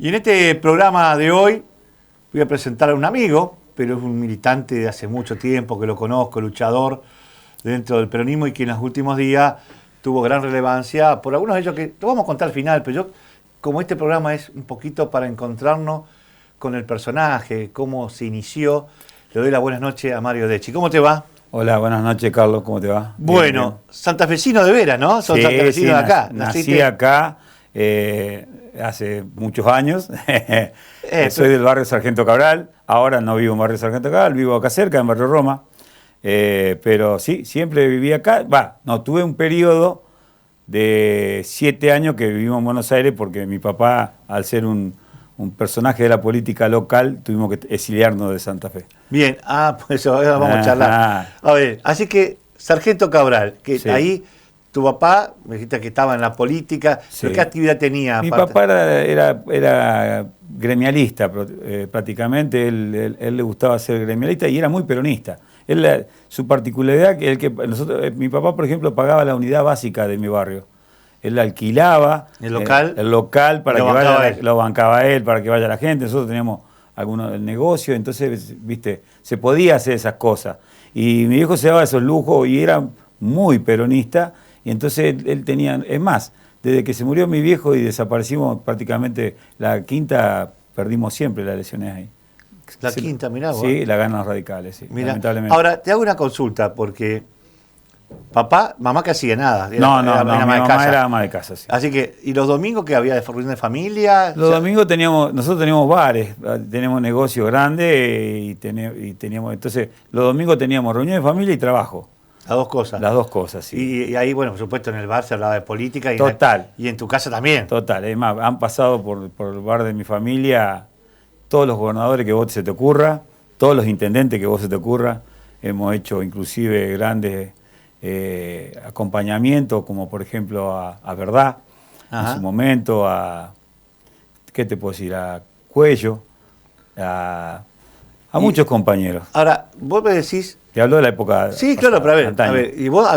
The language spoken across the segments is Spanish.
Y en este programa de hoy voy a presentar a un amigo, pero es un militante de hace mucho tiempo, que lo conozco, luchador dentro del peronismo y que en los últimos días tuvo gran relevancia por algunos de ellos que lo vamos a contar al final, pero yo, como este programa es un poquito para encontrarnos con el personaje, cómo se inició, le doy la buenas noches a Mario Decci. ¿Cómo te va? Hola, buenas noches, Carlos, ¿cómo te va? Bueno, bien. Santafesino de veras, ¿no? Son Sí, santafesinos de acá. Nací acá hace muchos años. Soy del barrio Sargento Cabral. Ahora no vivo en barrio Sargento Cabral, vivo acá cerca, en barrio Roma. Pero sí, siempre viví acá. Tuve un periodo de 7 años que vivimos en Buenos Aires porque mi papá, al ser un personaje de la política local, tuvimos que exiliarnos de Santa Fe. Bien, pues ahora vamos a charlar. A ver, así que Sargento Cabral, que sí. Ahí tu papá, me dijiste que estaba en la política, sí. ¿Pero qué actividad tenía? Mi papá era gremialista prácticamente, él le gustaba ser gremialista y era muy peronista. Su particularidad, mi papá, por ejemplo, pagaba la unidad básica de mi barrio. Él alquilaba el local para que vaya, lo bancaba él para que vaya la gente. Nosotros teníamos algunos del negocio, entonces, viste, se podía hacer esas cosas. Y mi viejo se daba esos lujos y era muy peronista, y entonces él tenía, es más, desde que se murió mi viejo y desaparecimos prácticamente la quinta, perdimos siempre las elecciones ahí. La quinta, mirá vos. Sí, la ganan los radicales, sí, mirá. Lamentablemente. Ahora, te hago una consulta, porque mamá que hacía nada. Mi mamá era ama de casa, sí. Así que, ¿y los domingos que había de reunión de familia? Los domingos nosotros teníamos bares, teníamos negocio grande y teníamos, entonces los domingos teníamos reunión de familia y trabajo. Las dos cosas. Las dos cosas, sí. Y ahí, bueno, por supuesto, en el bar se hablaba de política. Total. Y en tu casa también. Total, es más, han pasado por el bar de mi familia todos los gobernadores que vos se te ocurra, todos los intendentes que vos se te ocurra. Hemos hecho inclusive grandes acompañamientos, como por ejemplo a Verdad, en su momento, ¿qué te puedo decir? A Cuello, a muchos compañeros. Ahora, vos me decís... Te hablo de la época... Sí, claro, pero a ver, y vos,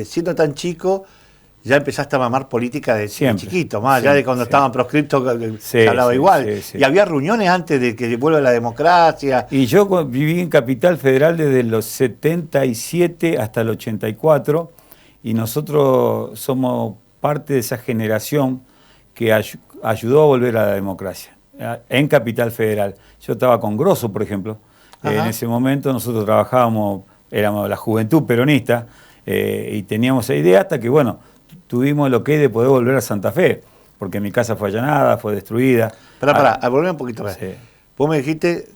siendo tan chico, ya empezaste a mamar política de chiquito, más allá de cuando estaban proscriptos, se hablaba igual. Y había reuniones antes de que vuelva la democracia. Y yo viví en Capital Federal desde los 77 hasta el 84, y nosotros somos parte de esa generación que ayudó a volver a la democracia en Capital Federal. Yo estaba con Grosso, por ejemplo. En ese momento nosotros trabajábamos, éramos la juventud peronista, y teníamos esa idea hasta que, bueno, tuvimos lo que es de poder volver a Santa Fe, porque mi casa fue allanada, fue destruida. Pará, volver un poquito más. Sí. Vos me dijiste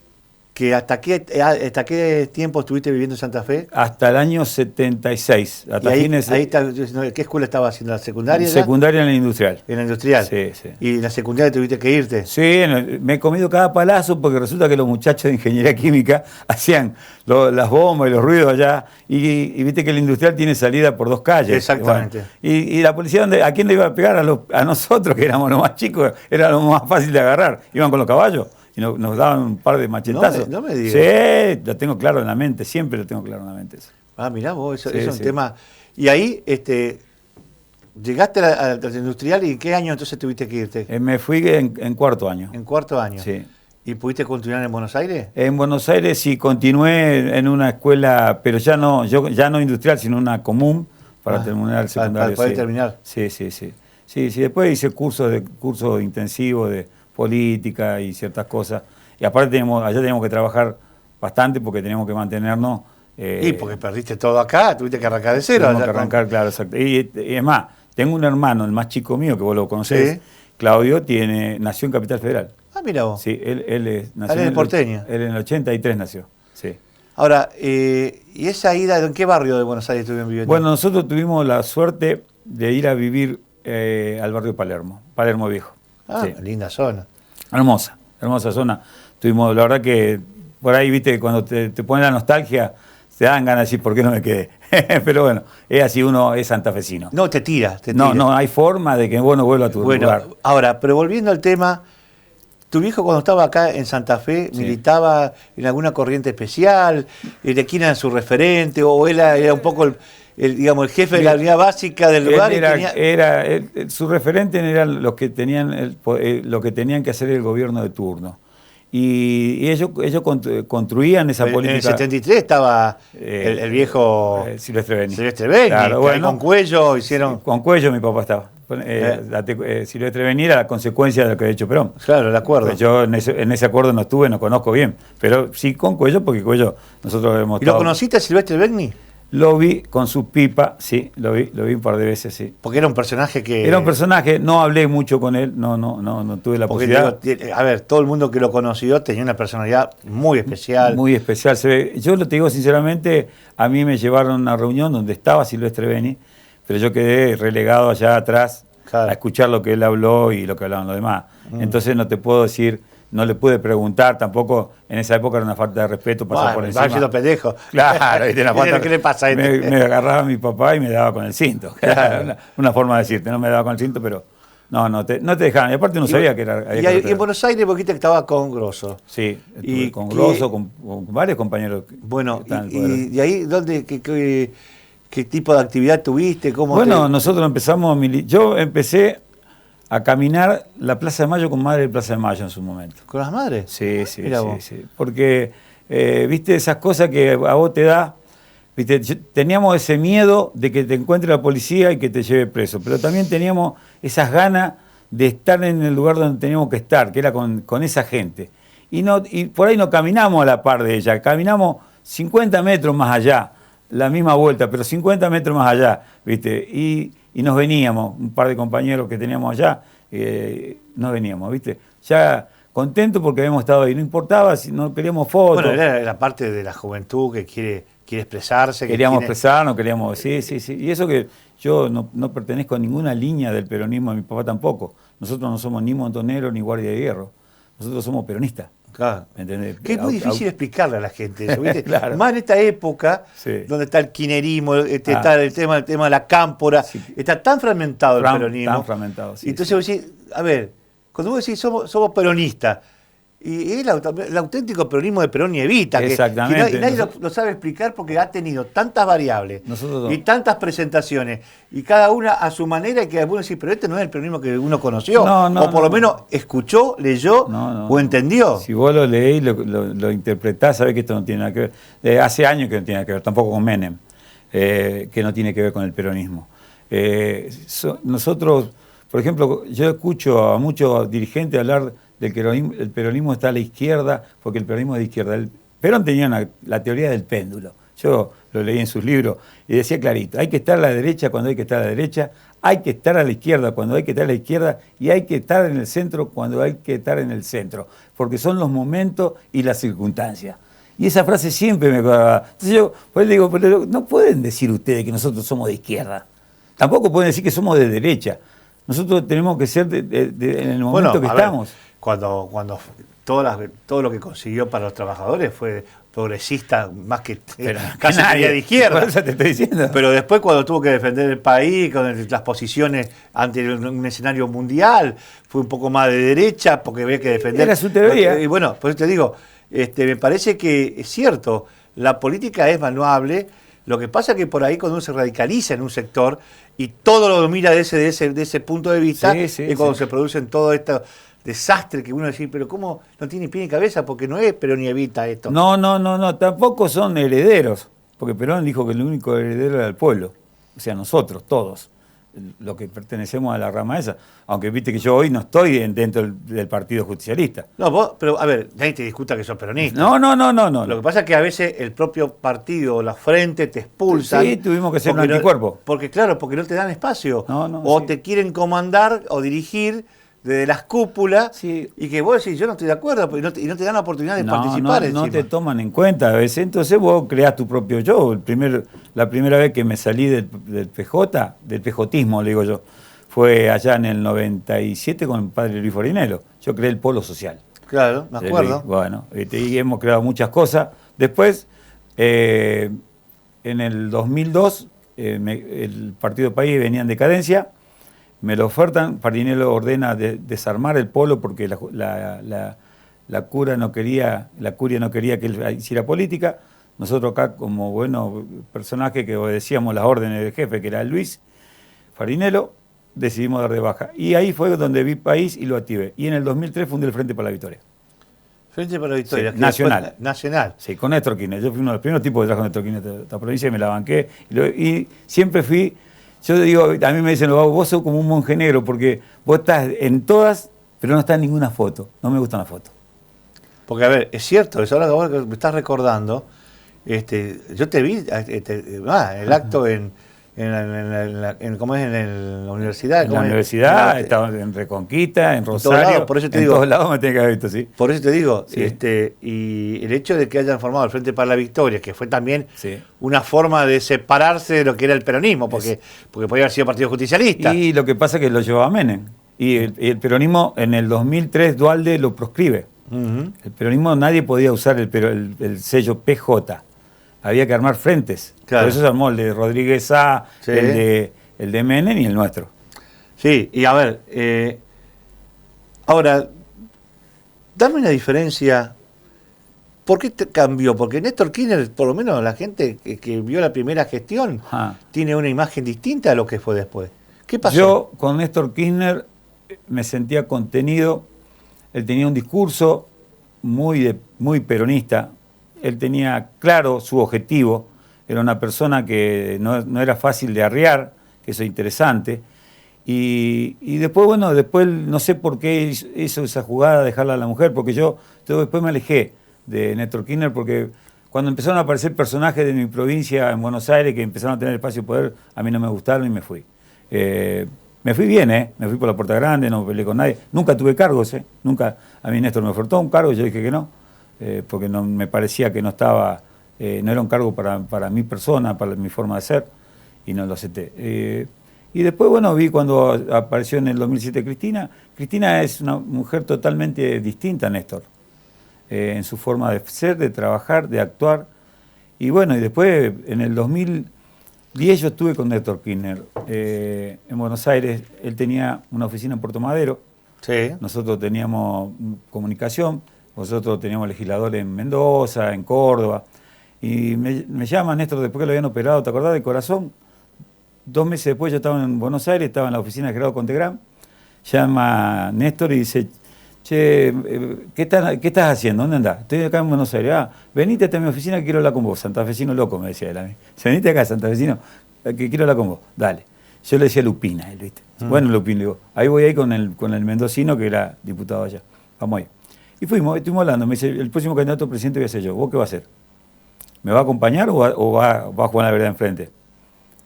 que ¿hasta qué tiempo estuviste viviendo en Santa Fe? Hasta el año 76. Hasta ¿Qué escuela estaba haciendo? ¿La secundaria? Secundaria en la industrial. ¿En la industrial? Sí, sí. ¿Y en la secundaria tuviste que irte? Sí, me he comido cada palazo porque resulta que los muchachos de ingeniería química hacían las bombas y los ruidos allá, y viste que la industrial tiene salida por 2 calles. Exactamente. Bueno, y la policía, ¿a quién le iba a pegar? A nosotros, que éramos los más chicos, era lo más fácil de agarrar. Iban con los caballos y nos daban un par de machetazos. No me digas. Sí, lo tengo claro en la mente, siempre lo tengo claro en la mente. Eso. Mirá vos, eso es un tema. Y ahí, llegaste a la industrial, ¿y en qué año entonces tuviste que irte? Me fui en 4º año. ¿En 4º año? Sí. ¿Y pudiste continuar en Buenos Aires? En Buenos Aires sí, continué en una escuela, pero ya no industrial, sino una común, para terminar el secundario. Para poder terminar. Sí. Después hice cursos intensivos de política y ciertas cosas. Y aparte allá teníamos que trabajar bastante porque teníamos que mantenernos. Y porque perdiste todo acá, tuviste que arrancar de cero. Tuvimos que arrancar, claro, exacto. Y es más, tengo un hermano, el más chico mío, que vos lo conocés, ¿sí? Claudio, nació en Capital Federal. Mira vos. Sí, él nació. Él es porteño. Él en el 83 nació, sí. Ahora, ¿y esa ida, en qué barrio de Buenos Aires estuvieron viviendo? Bueno, nosotros tuvimos la suerte de ir a vivir al barrio Palermo Viejo. Sí. Linda zona. Hermosa zona. Tuvimos, la verdad que por ahí, viste, cuando te pone la nostalgia, te dan ganas de decir, ¿por qué no me quedé? Pero bueno, es así, uno es santafesino. No, te tira. No, hay forma de que uno vuelva a tu lugar. Ahora, pero volviendo al tema, ¿tu viejo cuando estaba acá en Santa Fe militaba en alguna corriente especial? ¿De quién era su referente? ¿O él era un poco digamos, el jefe de la unidad básica del lugar. Su referente eran los que tenían lo que tenían que hacer el gobierno de turno. Y ellos construían esa política. En el 73 estaba el viejo Silvestre Beni. Silvestre Beni, claro, bueno, con Cuello hicieron... Sí, con Cuello mi papá estaba. Silvestre Beni era la consecuencia de lo que había hecho Perón. Claro, el acuerdo. Pues yo en ese acuerdo no estuve, no conozco bien, pero sí con Cuello, porque Cuello nosotros hemos estado... ¿Y lo conociste a Silvestre Beni? Lo vi con su pipa, sí, lo vi un par de veces, sí. Porque era un personaje que... Era un personaje, no hablé mucho con él, no tuve la posibilidad. A ver, todo el mundo que lo conoció tenía una personalidad muy especial. Muy especial. Yo te digo sinceramente, a mí me llevaron a una reunión donde estaba Silvestre Beni, pero yo quedé relegado allá atrás a escuchar lo que él habló y lo que hablaban los demás. Entonces no te puedo decir... No le pude preguntar, tampoco en esa época era una falta de respeto pasar por encima. Estaba pendejo. Claro, ¿Qué le pasa a este? Me agarraba mi papá y me daba con el cinto. Claro. Una forma de decirte, no me daba con el cinto, pero no te dejaban. Y aparte no sabía que era... Y en Buenos Aires, porque te estaba con Grosso. Sí, estuve con Grosso, con varios compañeros. Bueno, y ahí, ¿qué tipo de actividad tuviste? Nosotros empezamos, yo empecé a caminar la Plaza de Mayo con Madre de Plaza de Mayo en su momento. ¿Con las madres? Sí. Porque, viste, esas cosas que a vos te da, viste, teníamos ese miedo de que te encuentre la policía y que te lleve preso, pero también teníamos esas ganas de estar en el lugar donde teníamos que estar, que era con esa gente. Y por ahí no caminamos a la par de ella, caminamos 50 metros más allá, la misma vuelta, pero 50 metros más allá, viste, y nos veníamos, un par de compañeros que teníamos allá, nos veníamos, ¿viste? Ya contentos porque habíamos estado ahí, no importaba si no queríamos fotos. Bueno, era la parte de la juventud que quiere expresarse. Queríamos expresarnos, sí. Y eso que yo no pertenezco a ninguna línea del peronismo, mi papá tampoco. Nosotros no somos ni montoneros ni guardia de hierro, nosotros somos peronistas. Claro. ¿Me entendés? Que es muy difícil explicarle a la gente eso, ¿viste? Claro. Más en esta época, donde está el kirchnerismo, está el tema de la cámpora, está tan fragmentado el peronismo. Tan fragmentado, sí. Entonces vos decís, a ver, cuando vos decís somos peronistas, y es el auténtico peronismo de Perón y Evita, exactamente. Que nadie lo sabe explicar porque ha tenido tantas variables y tantas presentaciones, y cada una a su manera, y que algunos dicen, pero este no es el peronismo que uno conoció, o por lo menos escuchó, leyó o entendió. Si vos lo leís, lo interpretás, sabés que esto no tiene nada que ver. Hace años que no tiene nada que ver, tampoco con Menem, que no tiene que ver con el peronismo. Nosotros, por ejemplo, yo escucho a muchos dirigentes hablar del que el peronismo está a la izquierda, porque el peronismo es de izquierda. Perón tenía la teoría del péndulo. Yo lo leí en sus libros y decía clarito, hay que estar a la derecha cuando hay que estar a la derecha, hay que estar a la izquierda cuando hay que estar a la izquierda y hay que estar en el centro cuando hay que estar en el centro, porque son los momentos y las circunstancias. Y esa frase siempre me acordaba. Entonces yo pues le digo, pero no pueden decir ustedes que nosotros somos de izquierda. Tampoco pueden decir que somos de derecha. Nosotros tenemos que ser en el momento que estamos. Cuando todo lo que consiguió para los trabajadores fue progresista más que casi nadie de izquierda. Por eso te estoy diciendo. Pero después cuando tuvo que defender el país con las posiciones ante un escenario mundial, fue un poco más de derecha porque había que defender. Era su teoría. Y bueno, por eso te digo, me parece que es cierto, la política es valuable. Lo que pasa es que por ahí cuando uno se radicaliza en un sector y todo lo mira de ese punto de vista, es cuando se producen todo esto desastre que uno dice, pero ¿cómo no tiene pie ni cabeza? Porque no es Perón y Evita esto. No, tampoco son herederos, porque Perón dijo que el único heredero era el pueblo, o sea, nosotros, todos, los que pertenecemos a la rama esa, aunque viste que yo hoy no estoy dentro del Partido Justicialista. No, vos, pero a ver, nadie te discuta que sos peronista. No. Lo que pasa es que a veces el propio partido o la frente te expulsan. Sí, tuvimos que ser un anticuerpo. Porque no te dan espacio. O te quieren comandar o dirigir desde las cúpulas, y que vos decís, yo no estoy de acuerdo, y no te dan la oportunidad de participar. No te toman en cuenta a veces, entonces vos creás tu propio yo. La primera vez que me salí del PJ, del pejotismo, le digo yo, fue allá en el 97 con el padre Luis Forinello. Yo creé el Polo Social. Claro, me acuerdo. Bueno, y hemos creado muchas cosas. Después, en el 2002, el Partido País venía en decadencia. Me lo ofertan, Farinello ordena desarmar el polo porque la curia no quería que él hiciera política. nosotros acá como bueno personaje que obedecíamos las órdenes del jefe, que era Luis Farinello, decidimos dar de baja. Y ahí fue donde vi país y lo activé. Y en el 2003 fundé el Frente para la Victoria. Frente para la Victoria. Sí, nacional. Después, nacional. Sí, con Néstor Kirchner. Yo fui uno de los primeros tipos que trajo Néstor Kirchner a esta provincia y me la banqué. Y siempre fui, yo digo, a mí me dicen, vos sos como un monje negro porque vos estás en todas, pero no estás en ninguna foto. No me gustan las fotos. Porque, a ver, es cierto, eso ahora que me estás recordando, yo te vi, el acto ¿cómo es? En la universidad. En la universidad, estaba en Reconquista, en Rosario, lados, por eso te en digo, todos lados me tenía que haber visto, sí. Por eso te digo, Sí. y el hecho de que hayan formado el Frente para la Victoria, que fue también Sí. una forma de separarse de lo que era el peronismo, porque podía haber sido partido justicialista. Y lo que pasa es que lo llevaba Menem. Y el peronismo en el 2003, Duhalde lo proscribe. Ujú. El peronismo, nadie podía usar el sello PJ. Había que armar frentes. Claro. Por eso se armó el de Rodríguez A, Sí. el de Menem y el nuestro. Sí, y a ver, ahora, dame una diferencia. ¿Por qué te cambió? Porque Néstor Kirchner, por lo menos la gente que vio la primera gestión, Ajá. tiene una imagen distinta a lo que fue después. ¿Qué pasó? Yo con Néstor Kirchner me sentía contenido. Él tenía un discurso muy peronista. Él tenía claro su objetivo. Era una persona que no era fácil de arriar, que eso es interesante. Y después, bueno, después no sé por qué hizo esa jugada de dejarla a la mujer, porque yo después me alejé de Néstor Kirchner, porque cuando empezaron a aparecer personajes de mi provincia en Buenos Aires que empezaron a tener espacio de poder, a mí no me gustaron y me fui. Me fui bien, me fui por la puerta grande, no peleé con nadie. Nunca tuve cargos, nunca. A mí Néstor me ofertó un cargo, yo dije que no, porque no me parecía que no estaba, no era un cargo para mi persona, para mi forma de ser, y no lo acepté. Y después, bueno, vi cuando apareció en el 2007 Cristina. Cristina es una mujer totalmente distinta a Néstor, en su forma de ser, de trabajar, de actuar. Y bueno, y después en el 2010 yo estuve con Néstor Kirchner en Buenos Aires. Él tenía una oficina en Puerto Madero. Sí. Nosotros teníamos comunicación, nosotros teníamos legisladores en Mendoza, en Córdoba. Y me llama Néstor después que lo habían operado, ¿te acordás? De corazón. 2 meses después yo estaba en Buenos Aires, estaba en la oficina de Gerardo Contegrán. Llama Néstor y dice, che, ¿qué estás haciendo? ¿Dónde andás? Estoy acá en Buenos Aires. Venite hasta mi oficina que quiero hablar con vos. Santafesino loco, me decía él a mí. Venite acá, Santafesino, que quiero hablar con vos. Dale. Yo le decía Lupina, él, ¿viste? Bueno, Lupín, le digo, ahí voy ahí con el mendocino que era diputado allá. Vamos ahí. Y estuvimos hablando. Me dice, el próximo candidato a presidente voy a ser yo. ¿Vos qué va a hacer? ¿Me va a acompañar o va a jugar la vereda enfrente?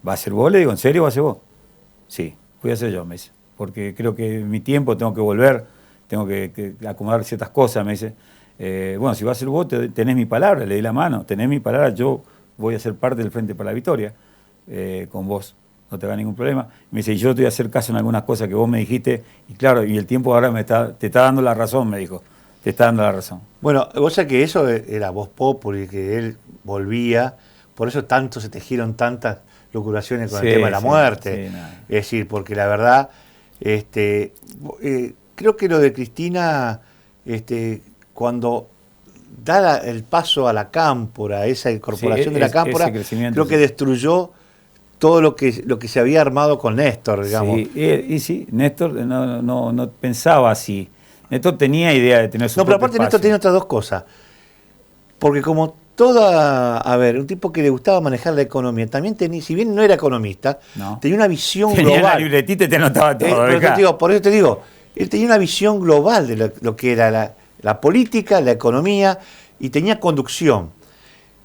¿Va a ser vos? Le digo, ¿en serio va a ser vos? Sí, voy a ser yo, me dice. Porque creo que en mi tiempo tengo que volver, tengo que acomodar ciertas cosas, me dice. Bueno, si va a ser vos, tenés mi palabra, le di la mano, tenés mi palabra, yo voy a ser parte del Frente para la Victoria con vos, no te haga ningún problema. Me dice, y yo te voy a hacer caso en algunas cosas que vos me dijiste, y claro, y el tiempo ahora te está dando la razón, me dijo, te está dando la razón. Bueno, vos sabés que eso era Voz Populi, que él volvía, por eso tanto se tejieron tantas locuraciones con el tema de la muerte. Sí, es decir, porque la verdad, creo que lo de Cristina, cuando da el paso a la Cámpora, esa incorporación de la Cámpora, creo que destruyó todo lo que se había armado con Néstor, digamos. Sí, y sí, Néstor no pensaba así. Néstor tenía idea de tener su No, pero propio aparte Néstor espacio. tenía otras dos cosas. Porque como un tipo que le gustaba manejar la economía, también tenía, si bien no era economista, tenía una visión tenía global. La libretita y te anotaba todo. Por eso te digo, él tenía una visión global de lo que era la política, la economía, y tenía conducción.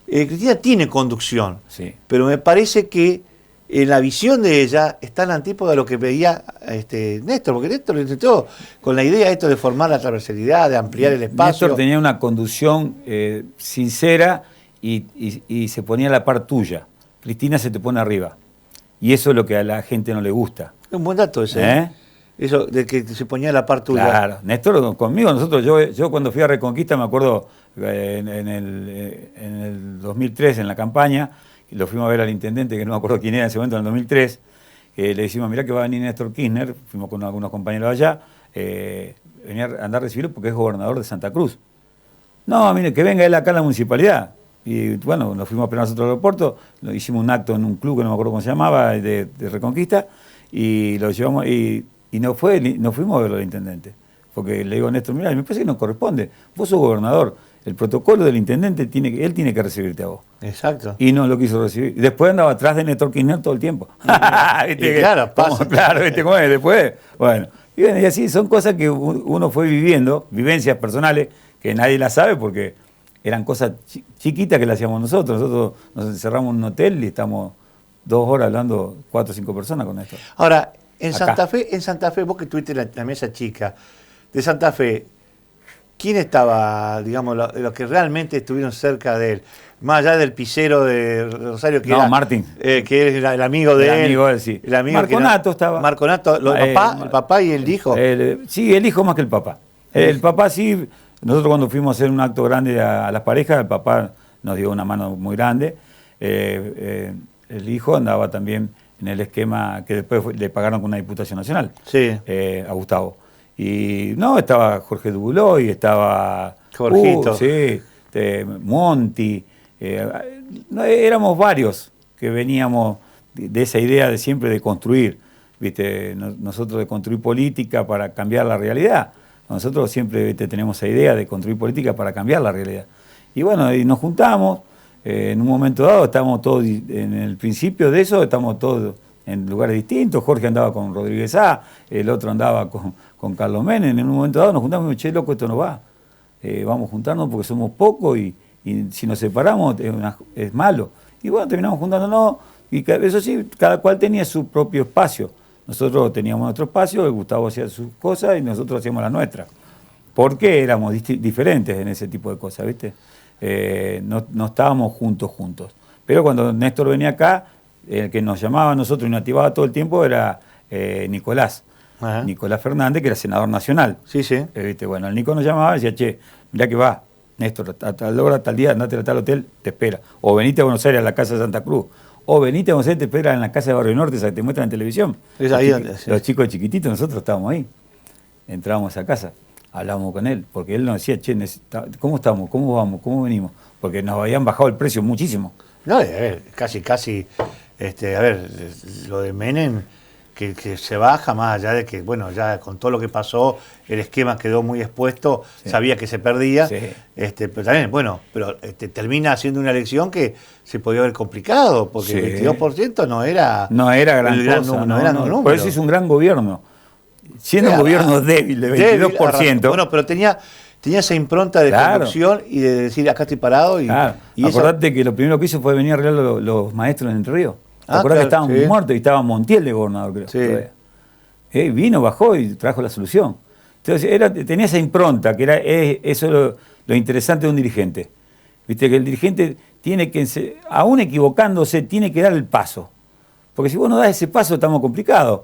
Cristina tiene conducción, sí, pero me parece que en la visión de ella está en la antípoda de lo que veía Néstor, porque Néstor lo intentó con la idea de formar la transversalidad, de ampliar el espacio. Néstor tenía una conducción sincera y se ponía a la par tuya. Cristina se te pone arriba. Y eso es lo que a la gente no le gusta. Es un buen dato ese. Eso de que se ponía a la par tuya. Claro, Néstor conmigo, yo cuando fui a Reconquista, me acuerdo en el 2003, en la campaña, lo fuimos a ver al intendente, que no me acuerdo quién era en ese momento, en el 2003, le decimos, mirá que va a venir Néstor Kirchner, fuimos con algunos compañeros allá, venía a andar a recibirlo porque es gobernador de Santa Cruz. No, mire, que venga él acá a la municipalidad. Y bueno, nos fuimos a esperar nosotros al aeropuerto, hicimos un acto en un club que no me acuerdo cómo se llamaba, de Reconquista, y lo llevamos, y no fuimos a verlo al intendente. Porque le digo a Néstor, mira, me parece que no corresponde. Vos sos gobernador, el protocolo del intendente él tiene que recibirte a vos. Exacto. Y no lo quiso recibir. Y después andaba atrás de Néstor Kirchner todo el tiempo. ¿Viste? Claro, pasa. Claro, ¿viste cómo es? Después, bueno. Y así son cosas que uno fue viviendo, vivencias personales, que nadie las sabe porque eran cosas chiquitas que las hacíamos nosotros. Nosotros nos encerramos en un hotel y estamos 2 horas hablando 4 o 5 personas con esto. Ahora, en Santa Fe, vos que tuviste la mesa chica de Santa Fe, ¿quién estaba, digamos, los que realmente estuvieron cerca de él? Más allá del pisero de Rosario, que era Martín. Que era el amigo de él. El amigo de él, sí. El amigo Marconato estaba. Marconato, el papá y el hijo. Sí, el hijo más que el papá. El papá sí, nosotros cuando fuimos a hacer un acto grande a las parejas, el papá nos dio una mano muy grande. El hijo andaba también en el esquema que después le pagaron con una diputación nacional, sí. A Gustavo. Y no, estaba Jorge Dubuloy, estaba Jorgito. Sí, Monti. Éramos varios que veníamos de esa idea de siempre de construir, ¿viste? Nosotros de construir política para cambiar la realidad. Nosotros siempre, ¿viste?, tenemos esa idea de construir política para cambiar la realidad. Y bueno, y nos juntamos, en un momento dado estamos todos, en el principio de eso, estamos todos en lugares distintos. Jorge andaba con Rodríguez A, el otro andaba con Carlos Menem. En un momento dado nos juntamos y dijimos, che, loco, esto no va. Vamos a juntarnos porque somos pocos y si nos separamos es malo. Y bueno, terminamos juntándonos y eso sí, cada cual tenía su propio espacio. Nosotros teníamos nuestro espacio, el Gustavo hacía sus cosas y nosotros hacíamos las nuestras. Porque éramos diferentes en ese tipo de cosas, ¿viste? No estábamos juntos. Pero cuando Néstor venía acá, el que nos llamaba a nosotros y nos activaba todo el tiempo era Nicolás. Ajá. Nicolás Fernández, que era senador nacional. Sí, sí. ¿Viste? Bueno, el Nico nos llamaba y decía, che, mirá que va, Néstor, a tal hora, tal día, andate a tal hotel, te espera. O venite a Buenos Aires a la casa de Santa Cruz. O venite a Buenos Aires, te espera en la casa de Barrio Norte, esa que te muestran en televisión. Es ahí donde, sí. Los chicos chiquititos, nosotros estábamos ahí. Entrábamos a casa, hablábamos con él, porque él nos decía, che, ¿cómo estamos? ¿Cómo vamos? ¿Cómo venimos? Porque nos habían bajado el precio muchísimo. No, a ver, casi, a ver, lo de Menem, que se baja más allá de que, bueno, ya con todo lo que pasó, el esquema quedó muy expuesto, sí. Sabía que se perdía, sí. Pero también, bueno, termina haciendo una elección que se podía haber complicado, porque sí. El 22% no era gran cosa, no era número. Por eso es un gran gobierno, siendo un gobierno débil, de 22%. Bueno, pero tenía esa impronta de conducción y de decir, acá estoy parado. Y acordate que lo primero que hizo fue venir a arreglar los maestros en Entre Ríos. ¿Te acordás que estaban muertos y estaba Montiel de gobernador, creo? Sí. Vino, bajó y trajo la solución. Entonces tenía esa impronta, que era eso lo interesante de un dirigente. Viste que el dirigente tiene que, aún equivocándose, tiene que dar el paso. Porque si vos no das ese paso, estamos complicados.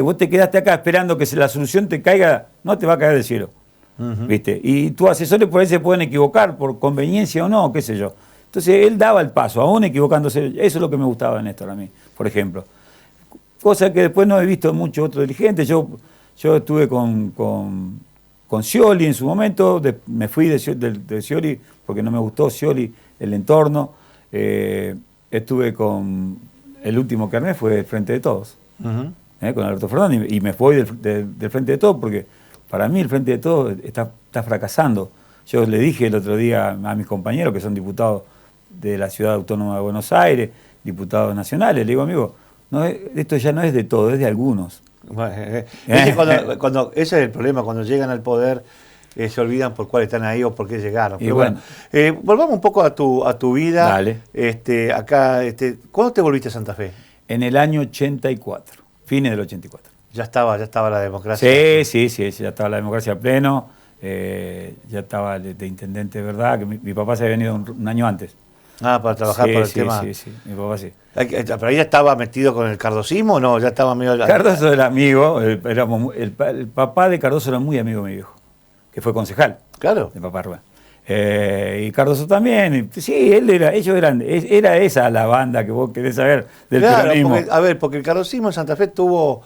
Vos te quedaste acá esperando que la solución te caiga, no te va a caer del cielo. ¿Viste? Y tus asesores por ahí se pueden equivocar por conveniencia o no, qué sé yo. Entonces él daba el paso, aún equivocándose. Eso es lo que me gustaba de Néstor a mí, por ejemplo. Cosa que después no he visto en muchos otros dirigentes. Yo estuve con Scioli en su momento, me fui de Scioli porque no me gustó Scioli, el entorno. Estuve con el último que armé fue el Frente de Todos, con Alberto Fernández, y me fui del Frente de Todos porque para mí el Frente de Todos está fracasando. Yo le dije el otro día a mis compañeros que son diputados de la Ciudad Autónoma de Buenos Aires, diputados nacionales, le digo, amigo, esto ya no es de todos, es de algunos. Ese es el problema, cuando llegan al poder se olvidan por cuál están ahí o por qué llegaron. Pero bueno, volvamos un poco a tu vida. Dale. ¿Cuándo te volviste a Santa Fe? En el año 84, fines del 84. Ya estaba la democracia. Sí, ya estaba la democracia a pleno. Ya estaba de intendente, ¿verdad? Que mi papá se había venido un año antes. Para trabajar por el tema. Sí, mi papá sí. ¿Pero ahí ya estaba metido con el cardosismo o no? Ya estaba medio... Cardoso era amigo, el papá de Cardoso era muy amigo de mi viejo, que fue concejal. Claro. De papá Rubén. Y Cardoso también. Sí, era esa la banda que vos querés saber del peronismo. Porque el cardosismo en Santa Fe tuvo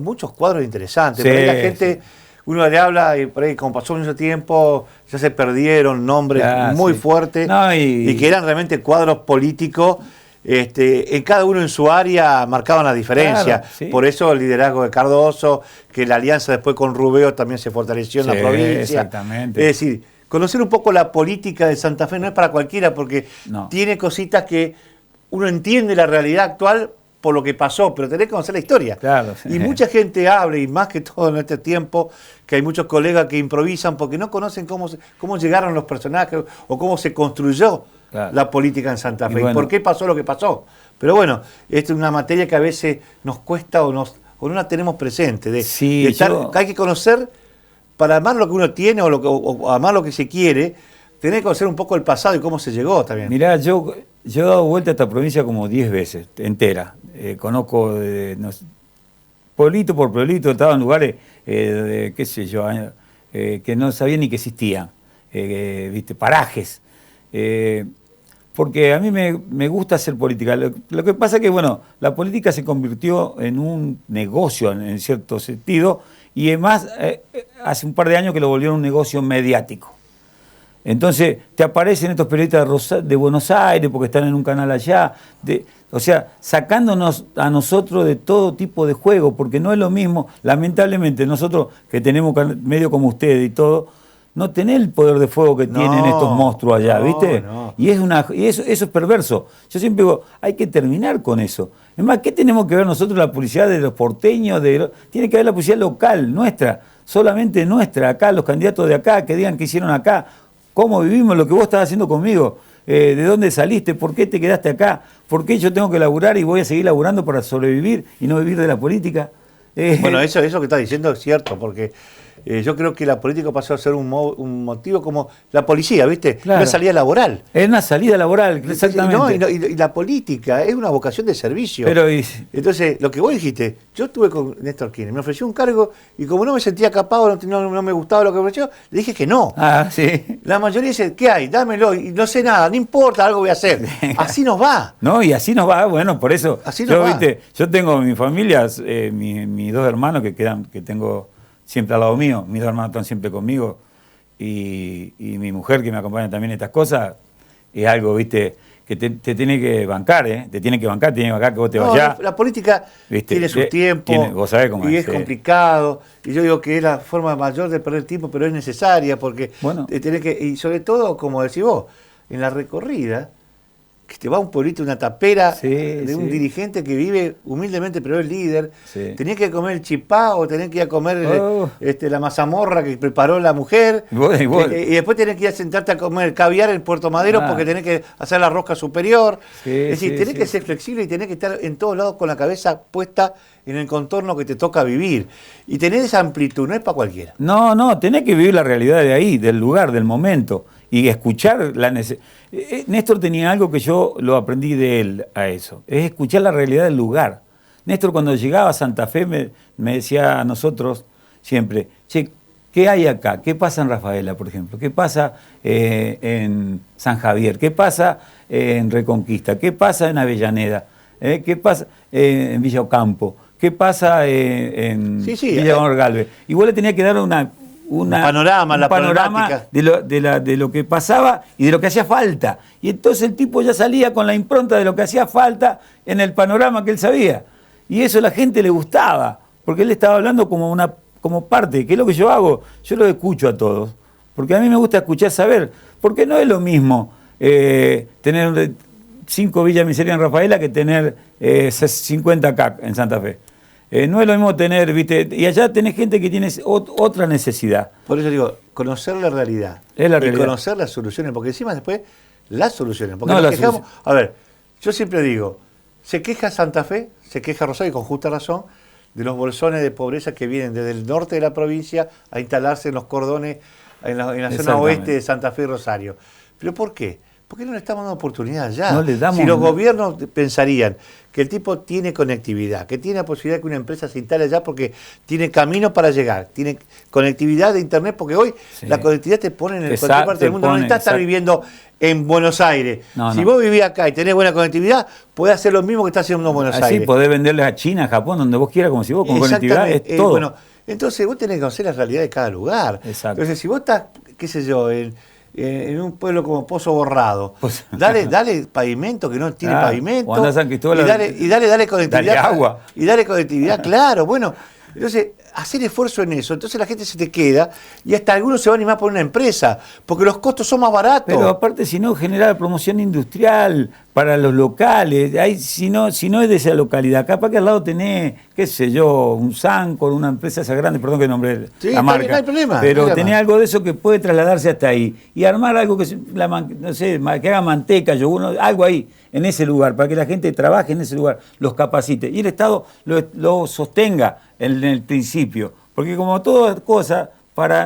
muchos cuadros interesantes. Sí, pero ahí la gente... uno le habla y por ahí, como pasó mucho tiempo, ya se perdieron nombres muy fuertes y que eran realmente cuadros políticos. En cada uno en su área marcaban la diferencia. Claro, sí. Por eso el liderazgo de Cardoso, que la alianza después con Rubeo también se fortaleció en la provincia. Exactamente. Es decir, conocer un poco la política de Santa Fe no es para cualquiera, porque tiene cositas que uno entiende la realidad actual por lo que pasó, pero tenés que conocer la historia. Claro, sí. Y mucha gente habla, y más que todo en este tiempo, que hay muchos colegas que improvisan porque no conocen cómo llegaron los personajes o cómo se construyó la política en Santa Fe y por qué pasó lo que pasó. Pero bueno, esta es una materia que a veces nos cuesta o no la tenemos presente. Hay que conocer, para amar lo que uno tiene o amar lo que se quiere, tener que conocer un poco el pasado y cómo se llegó también. Mirá, yo he dado vuelta a esta provincia como 10 veces, entera. Conozco pueblito por pueblito, estaba en lugares, qué sé yo, que no sabía ni que existían, ¿viste? Parajes. Porque a mí me gusta hacer política. Lo que pasa es que, bueno, la política se convirtió en un negocio en cierto sentido, y además hace un par de años que lo volvieron un negocio mediático. Entonces te aparecen estos periodistas de Buenos Aires porque están en un canal allá, o sea, sacándonos a nosotros de todo tipo de juego, porque no es lo mismo, lamentablemente nosotros que tenemos medio como ustedes y todo, no tenés el poder de fuego que tienen estos monstruos allá, ¿viste? No. Y eso es perverso. Yo siempre digo, hay que terminar con eso. Es más, ¿qué tenemos que ver nosotros la publicidad de los porteños? Tiene que haber la publicidad local, nuestra, solamente nuestra, acá, los candidatos de acá, que digan qué hicieron acá, cómo vivimos, lo que vos estás haciendo conmigo, de dónde saliste, por qué te quedaste acá, por qué yo tengo que laburar y voy a seguir laburando para sobrevivir y no vivir de la política. Bueno, eso que estás diciendo es cierto, porque yo creo que la política pasó a ser un motivo como la policía, ¿viste? Claro. Una salida laboral. Es una salida laboral, exactamente. No, y la política es una vocación de servicio. Entonces, lo que vos dijiste, yo estuve con Néstor Kirchner, me ofreció un cargo y como no me sentía capaz, no me gustaba lo que ofreció, le dije que no. Sí. La mayoría dice, ¿qué hay? Dámelo, y no sé nada, no importa, algo voy a hacer. Así nos va. No, y así nos va, bueno, por eso. Así nos va. ¿Viste? Yo tengo mi familia, mis dos hermanos que tengo siempre al lado mío, mis dos hermanos están siempre conmigo, y mi mujer que me acompaña también en estas cosas, es algo, ¿viste?, que te tiene que bancar, te tiene que bancar que vos te vayas. La política, ¿viste?, tiene su tiempo, vos sabés cómo es complicado, y yo digo que es la forma mayor de perder tiempo, pero es necesaria, porque tenés que, y sobre todo, como decís vos, en la recorrida, que te va a un pueblito, una tapera de un dirigente que vive humildemente, pero es líder. Sí. Tenés que comer el chipá o tenés que ir a comer la mazamorra que preparó la mujer. Y después tenés que ir a sentarte a comer caviar en Puerto Madero porque tenés que hacer la rosca superior. Es decir, tenés que ser flexible y tenés que estar en todos lados con la cabeza puesta en el contorno que te toca vivir. Y tenés esa amplitud, no es para cualquiera. No, tenés que vivir la realidad de ahí, del lugar, del momento. Y escuchar la necesidad. Néstor tenía algo que yo lo aprendí de él a eso, es escuchar la realidad del lugar. Néstor cuando llegaba a Santa Fe me decía a nosotros siempre, che, ¿qué hay acá? ¿Qué pasa en Rafaela, por ejemplo? ¿Qué pasa en San Javier? ¿Qué pasa en Reconquista? ¿Qué pasa en Avellaneda? ¿Qué pasa en Villa Ocampo? ¿Qué pasa en Villa Galvez? Y vos le tenías que dar un panorama de lo que pasaba y de lo que hacía falta. Y entonces el tipo ya salía con la impronta de lo que hacía falta en el panorama que él sabía. Y eso a la gente le gustaba, porque él estaba hablando como parte, que es lo que yo hago. Yo lo escucho a todos, porque a mí me gusta escuchar, saber, porque no es lo mismo tener 5 Villa Miseria en Rafaela que tener 50 acá en Santa Fe. No es lo mismo tener, ¿viste? Y allá tenés gente que tiene otra necesidad. Por eso digo, conocer la realidad. Es la realidad. Y conocer las soluciones, porque encima después las soluciones. Porque nos quejamos. A ver, yo siempre digo, se queja Santa Fe, se queja Rosario, y con justa razón, de los bolsones de pobreza que vienen desde el norte de la provincia a instalarse en los cordones, en la zona oeste de Santa Fe y Rosario. ¿Pero por qué? ¿Por qué no le estamos dando oportunidad ya? No le damos, si los gobiernos pensarían que el tipo tiene conectividad, que tiene la posibilidad que una empresa se instale allá porque tiene camino para llegar, tiene conectividad de internet, porque hoy la conectividad te pone en cualquier parte del mundo. No necesitas estar viviendo en Buenos Aires. Si vos vivís acá y tenés buena conectividad, podés hacer lo mismo que está haciendo en Buenos Aires. Podés venderles a China, a Japón, donde vos quieras, como si vos con conectividad es todo. Bueno, Entonces vos tenés que conocer la realidad de cada lugar. Exacto. Entonces si vos estás, qué sé yo, en un pueblo como Pozo Borrado, dale pavimento que no tiene pavimento. O andá a San Cristóbal, y dale conectividad. Dale agua. Y dale conectividad, claro. Bueno, entonces, hacer esfuerzo en eso. Entonces la gente se te queda y hasta algunos se van a animar por una empresa, porque los costos son más baratos. Pero aparte, si no, generar promoción industrial para los locales. Si no es de esa localidad, capaz que al lado tenés, qué sé yo, un Sancor, una empresa esa grande, perdón que nombré la marca. No hay problema. Pero tenés algo de eso que puede trasladarse hasta ahí. Y armar algo que, no sé, que haga manteca, yogur, algo ahí, en ese lugar, para que la gente trabaje en ese lugar, los capacite. Y el Estado lo sostenga en el principio. Porque como todas cosas,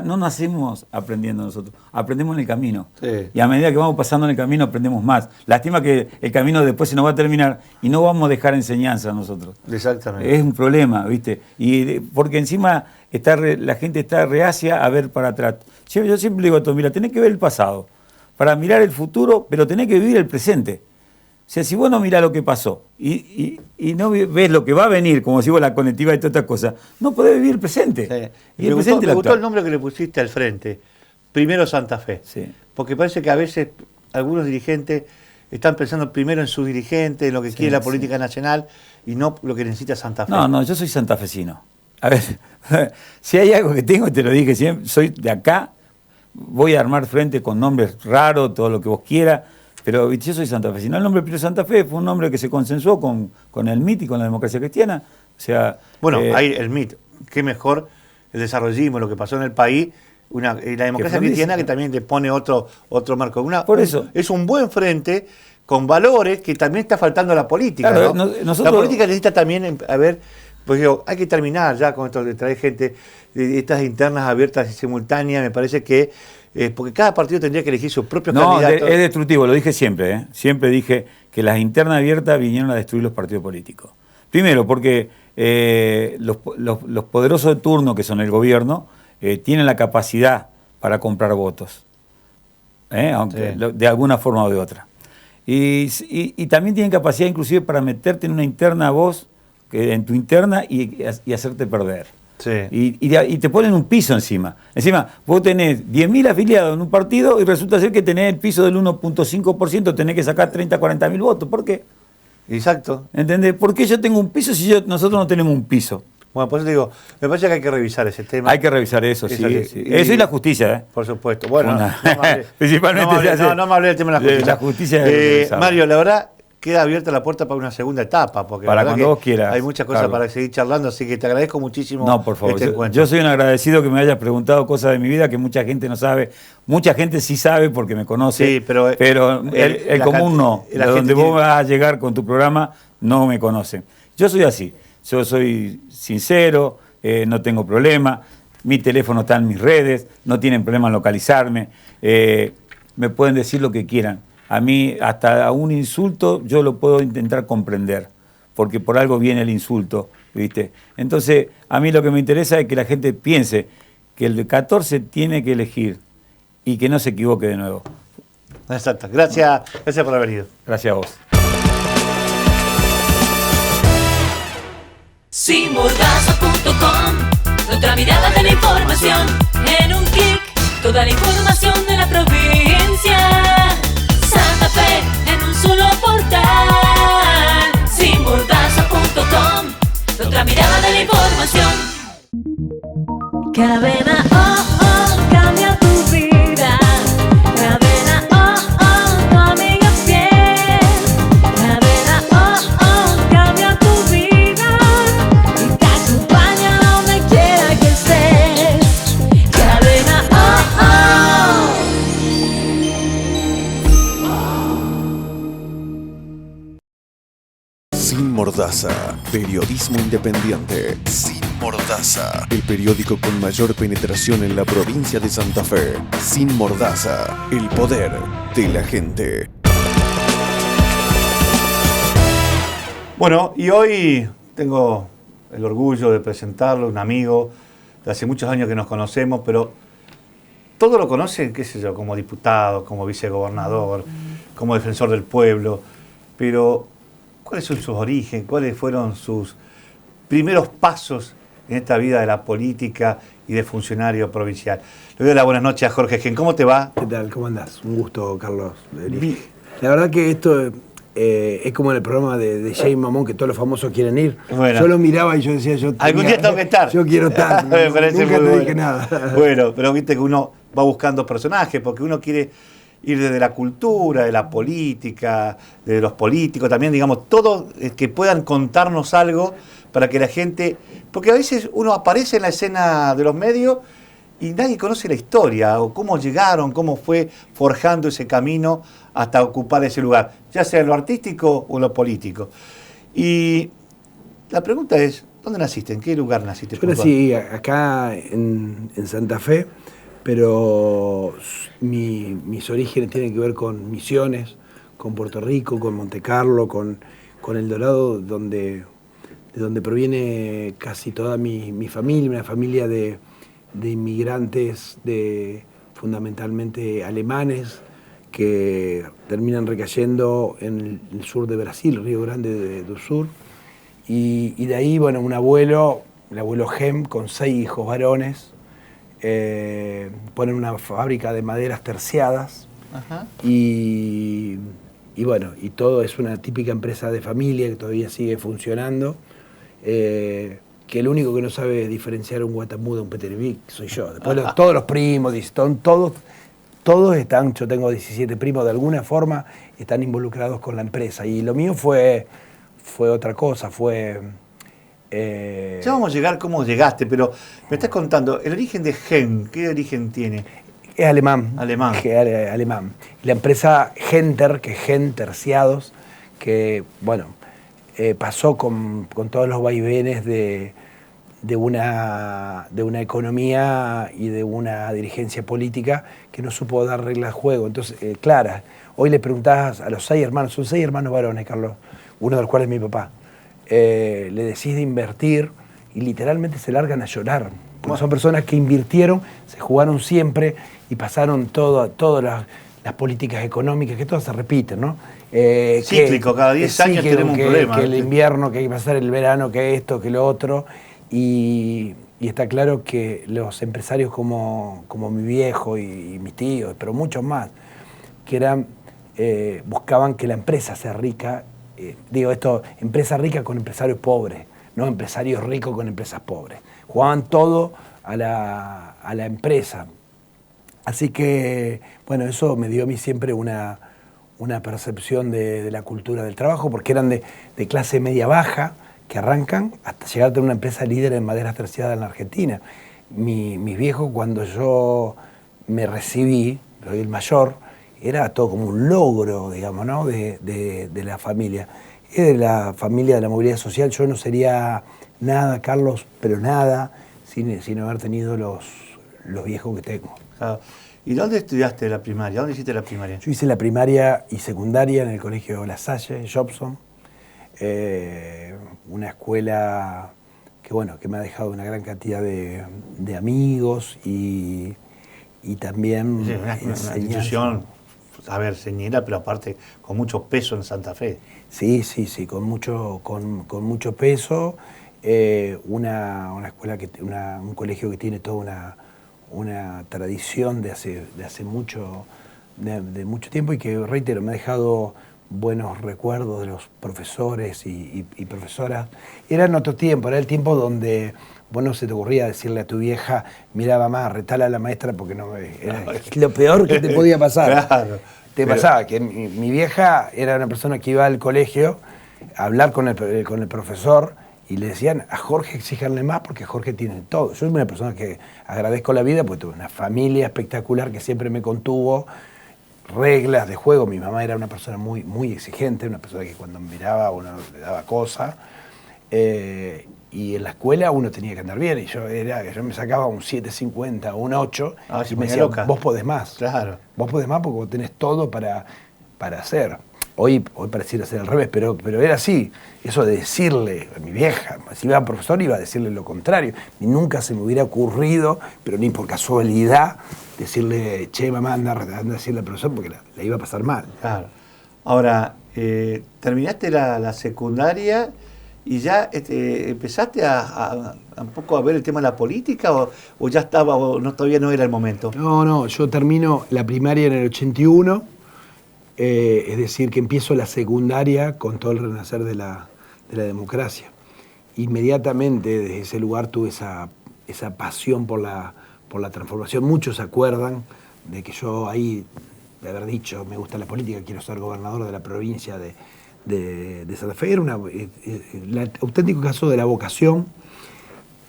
no nacemos aprendiendo nosotros, aprendemos en el camino. Sí. Y a medida que vamos pasando en el camino aprendemos más. Lástima que el camino después se nos va a terminar y no vamos a dejar enseñanza nosotros. Exactamente. Es un problema, ¿viste? Y porque encima la gente está reacia a ver para atrás. Yo siempre digo a todos, mira, tenés que ver el pasado para mirar el futuro, pero tenés que vivir el presente. O sea, si vos no mirás lo que pasó y no ves lo que va a venir, como decimos la conectividad y todas estas cosas, no podés vivir el presente. Sí. Y me gustó el nombre que le pusiste al frente, Primero Santa Fe. Sí. Porque parece que a veces algunos dirigentes están pensando primero en sus dirigentes, en lo que quiere la política nacional y no lo que necesita Santa Fe. No, yo soy santafesino. A ver, si hay algo que tengo, te lo dije siempre, soy de acá, voy a armar frente con nombres raros, todo lo que vos quieras. Pero yo soy santafesino. El nombre Primero Santa Fe fue un nombre que se consensuó con el MIT y con la democracia cristiana. O sea, bueno, hay el MIT. Qué mejor el desarrollismo, lo que pasó en el país. Y la democracia cristiana que también le pone otro marco. Por eso. Es un buen frente con valores que también está faltando a la política. Claro, ¿no? La política necesita también, pues digo, hay que terminar ya con esto de traer gente de estas internas abiertas y simultáneas. Me parece que porque cada partido tendría que elegir sus propios candidatos. Es destructivo, lo dije siempre. Siempre dije que las internas abiertas vinieron a destruir los partidos políticos. Primero, porque los poderosos de turno, que son el gobierno, tienen la capacidad para comprar votos, aunque de alguna forma o de otra. Y también tienen capacidad inclusive para meterte en una interna vos, en tu interna, y hacerte perder. Sí. Y te ponen un piso encima. Encima, vos tenés 10.000 afiliados en un partido y resulta ser que tenés el piso del 1.5%, tenés que sacar 30, 40.000 votos. ¿Por qué? Exacto. ¿Entendés? ¿Por qué yo tengo un piso si nosotros no tenemos un piso? Bueno, por eso te digo, me parece que hay que revisar ese tema. Hay que revisar eso, sí. Eso y la justicia, ¿eh? Por supuesto. Bueno, principalmente no me hablé del tema de la justicia. Mario, la verdad, queda abierta la puerta para una segunda etapa, porque para cuando vos quieras. Hay muchas cosas para seguir charlando, así que te agradezco muchísimo. No, por favor. Yo soy un agradecido que me hayas preguntado cosas de mi vida que mucha gente no sabe. Mucha gente sí sabe porque me conoce, sí, pero el común no. De donde vos vas a llegar con tu programa no me conoce. Yo soy así. Yo soy sincero, no tengo problema. Mi teléfono está en mis redes, no tienen problema en localizarme. Me pueden decir lo que quieran. A mí, hasta un insulto, yo lo puedo intentar comprender, porque por algo viene el insulto, ¿viste? Entonces, a mí lo que me interesa es que la gente piense que el 14 tiene que elegir y que no se equivoque de nuevo. Exacto. Gracias por haber venido. Gracias a vos. Sinmordaza.com, otra mirada de la información en un clic, toda la información de la provincia. Santa Fe en un solo portal. Sinmordaza.com, otra mirada de la información. Cadena cambia tu vida. Cadena tu amiga fiel. Cadena cambia tu vida y te acompaña donde quiera que estés. Cadena Sin Mordaza, periodismo independiente. Sin Mordaza, el periódico con mayor penetración en la provincia de Santa Fe. Sin Mordaza, el poder de la gente. Bueno, y hoy tengo el orgullo de presentarlo, un amigo de hace muchos años que nos conocemos, pero todos lo conocen, qué sé yo, como diputado, como vicegobernador, como defensor del pueblo, pero ¿cuáles son sus orígenes? ¿Cuáles fueron sus primeros pasos en esta vida de la política y de funcionario provincial. Le doy las buenas noches a Jorge Gen. ¿Cómo te va? ¿Qué tal? ¿Cómo andás? Un gusto, Carlos. La verdad que esto es como en el programa de Jay Mamón, que todos los famosos quieren ir. Bueno. Yo lo miraba y yo decía, algún día tengo que estar. Yo quiero estar. Me parece nunca muy te bueno. dije nada. Bueno, pero viste que uno va buscando personajes, porque uno quiere ir desde la cultura, de la política, de los políticos también, digamos, todos que puedan contarnos algo para que la gente... Porque a veces uno aparece en la escena de los medios y nadie conoce la historia, o cómo llegaron, cómo fue forjando ese camino hasta ocupar ese lugar, ya sea en lo artístico o en lo político. Y la pregunta es, ¿dónde naciste? ¿En qué lugar naciste? Yo nací acá en Santa Fe, pero mis orígenes tienen que ver con Misiones, con Puerto Rico, con Monte Carlo, con El Dorado, de donde proviene casi toda mi familia, una familia de inmigrantes fundamentalmente alemanes que terminan recayendo en el sur de Brasil, Río Grande do Sur. Y de ahí, bueno, el abuelo Gem, con 6 hijos varones, ponen una fábrica de maderas terciadas. Ajá. Y bueno, y todo es una típica empresa de familia que todavía sigue funcionando, que el único que no sabe diferenciar un Guatamú de un Peterbic soy yo. Después todos los primos, todos están, yo tengo 17 primos, de alguna forma están involucrados con la empresa. Y lo mío fue otra cosa, Ya vamos a llegar cómo llegaste, pero me estás contando, el origen de Gen, ¿qué origen tiene? Es alemán. Alemán. Alemán. La empresa Genter, que es Gen Terciados, que, bueno, pasó con todos los vaivenes de una economía y de una dirigencia política que no supo dar reglas de juego. Entonces, claras, hoy le preguntás a los 6 hermanos, son 6 hermanos varones, Carlos, uno de los cuales es mi papá, le decís de invertir y literalmente se largan a llorar. Porque son personas que invirtieron, se jugaron siempre y pasaron todas las políticas económicas, que todas se repiten, ¿no? Cíclico, cada 10 años tenemos un problema. Que el invierno, que hay que pasar el verano, que esto, que lo otro. Y está claro que los empresarios como mi viejo y mis tíos, pero muchos más, que buscaban que la empresa sea rica, empresa rica con empresarios pobres, no empresarios ricos con empresas pobres. Jugaban todo a la empresa. Así que, bueno, eso me dio a mí siempre una percepción de la cultura del trabajo, porque eran de clase media-baja, que arrancan hasta llegar a tener una empresa líder en maderas terciadas en la Argentina. Mis viejos, cuando yo me recibí, soy el mayor, era todo como un logro, digamos, ¿no? de la familia. Es de la familia de la movilidad social. Yo no sería nada, Carlos, pero nada, sin haber tenido los viejos que tengo. Claro. ¿Y dónde estudiaste la primaria? ¿Dónde hiciste la primaria? Yo hice la primaria y secundaria en el colegio La Salle, Jobson. Una escuela que me ha dejado una gran cantidad de amigos y también Sí, una institución, a ver, señera, pero aparte con mucho peso en Santa Fe. Sí, con mucho peso. Una escuela, un colegio que tiene toda una tradición de hace mucho tiempo y que, reitero, me ha dejado buenos recuerdos de los profesores y profesoras. Era en otro tiempo, era el tiempo donde vos no se te ocurría decirle a tu vieja, mira mamá, retala a la maestra porque no era lo peor que te podía pasar. Claro, Pasaba que mi vieja era una persona que iba al colegio a hablar con el profesor y le decían a Jorge exíjanle más porque Jorge tiene todo. Yo soy una persona que agradezco la vida porque tuve una familia espectacular que siempre me contuvo, reglas de juego. Mi mamá era una persona muy, muy exigente, una persona que cuando miraba uno le daba cosa. Y en la escuela uno tenía que andar bien. Y yo me sacaba un 7.50 o un 8 y me decía, vos podés más. Claro. Vos podés más porque vos tenés todo para hacer. Hoy pareciera ser al revés, pero era así. Eso de decirle a mi vieja, si iba a profesor iba a decirle lo contrario. Y nunca se me hubiera ocurrido, pero ni por casualidad, decirle, che, mamá, anda a decirle al profesor porque la iba a pasar mal. Claro. Ahora, terminaste la secundaria ¿Y ya empezaste a un poco a ver el tema de la política o ya estaba, o no, todavía no era el momento? No, yo termino la primaria en el 81, es decir, que empiezo la secundaria con todo el renacer de la democracia. Inmediatamente desde ese lugar tuve esa pasión por la transformación. Muchos se acuerdan de que yo ahí, de haber dicho, me gusta la política, quiero ser gobernador de la provincia de Santa Fe. Era el auténtico caso de la vocación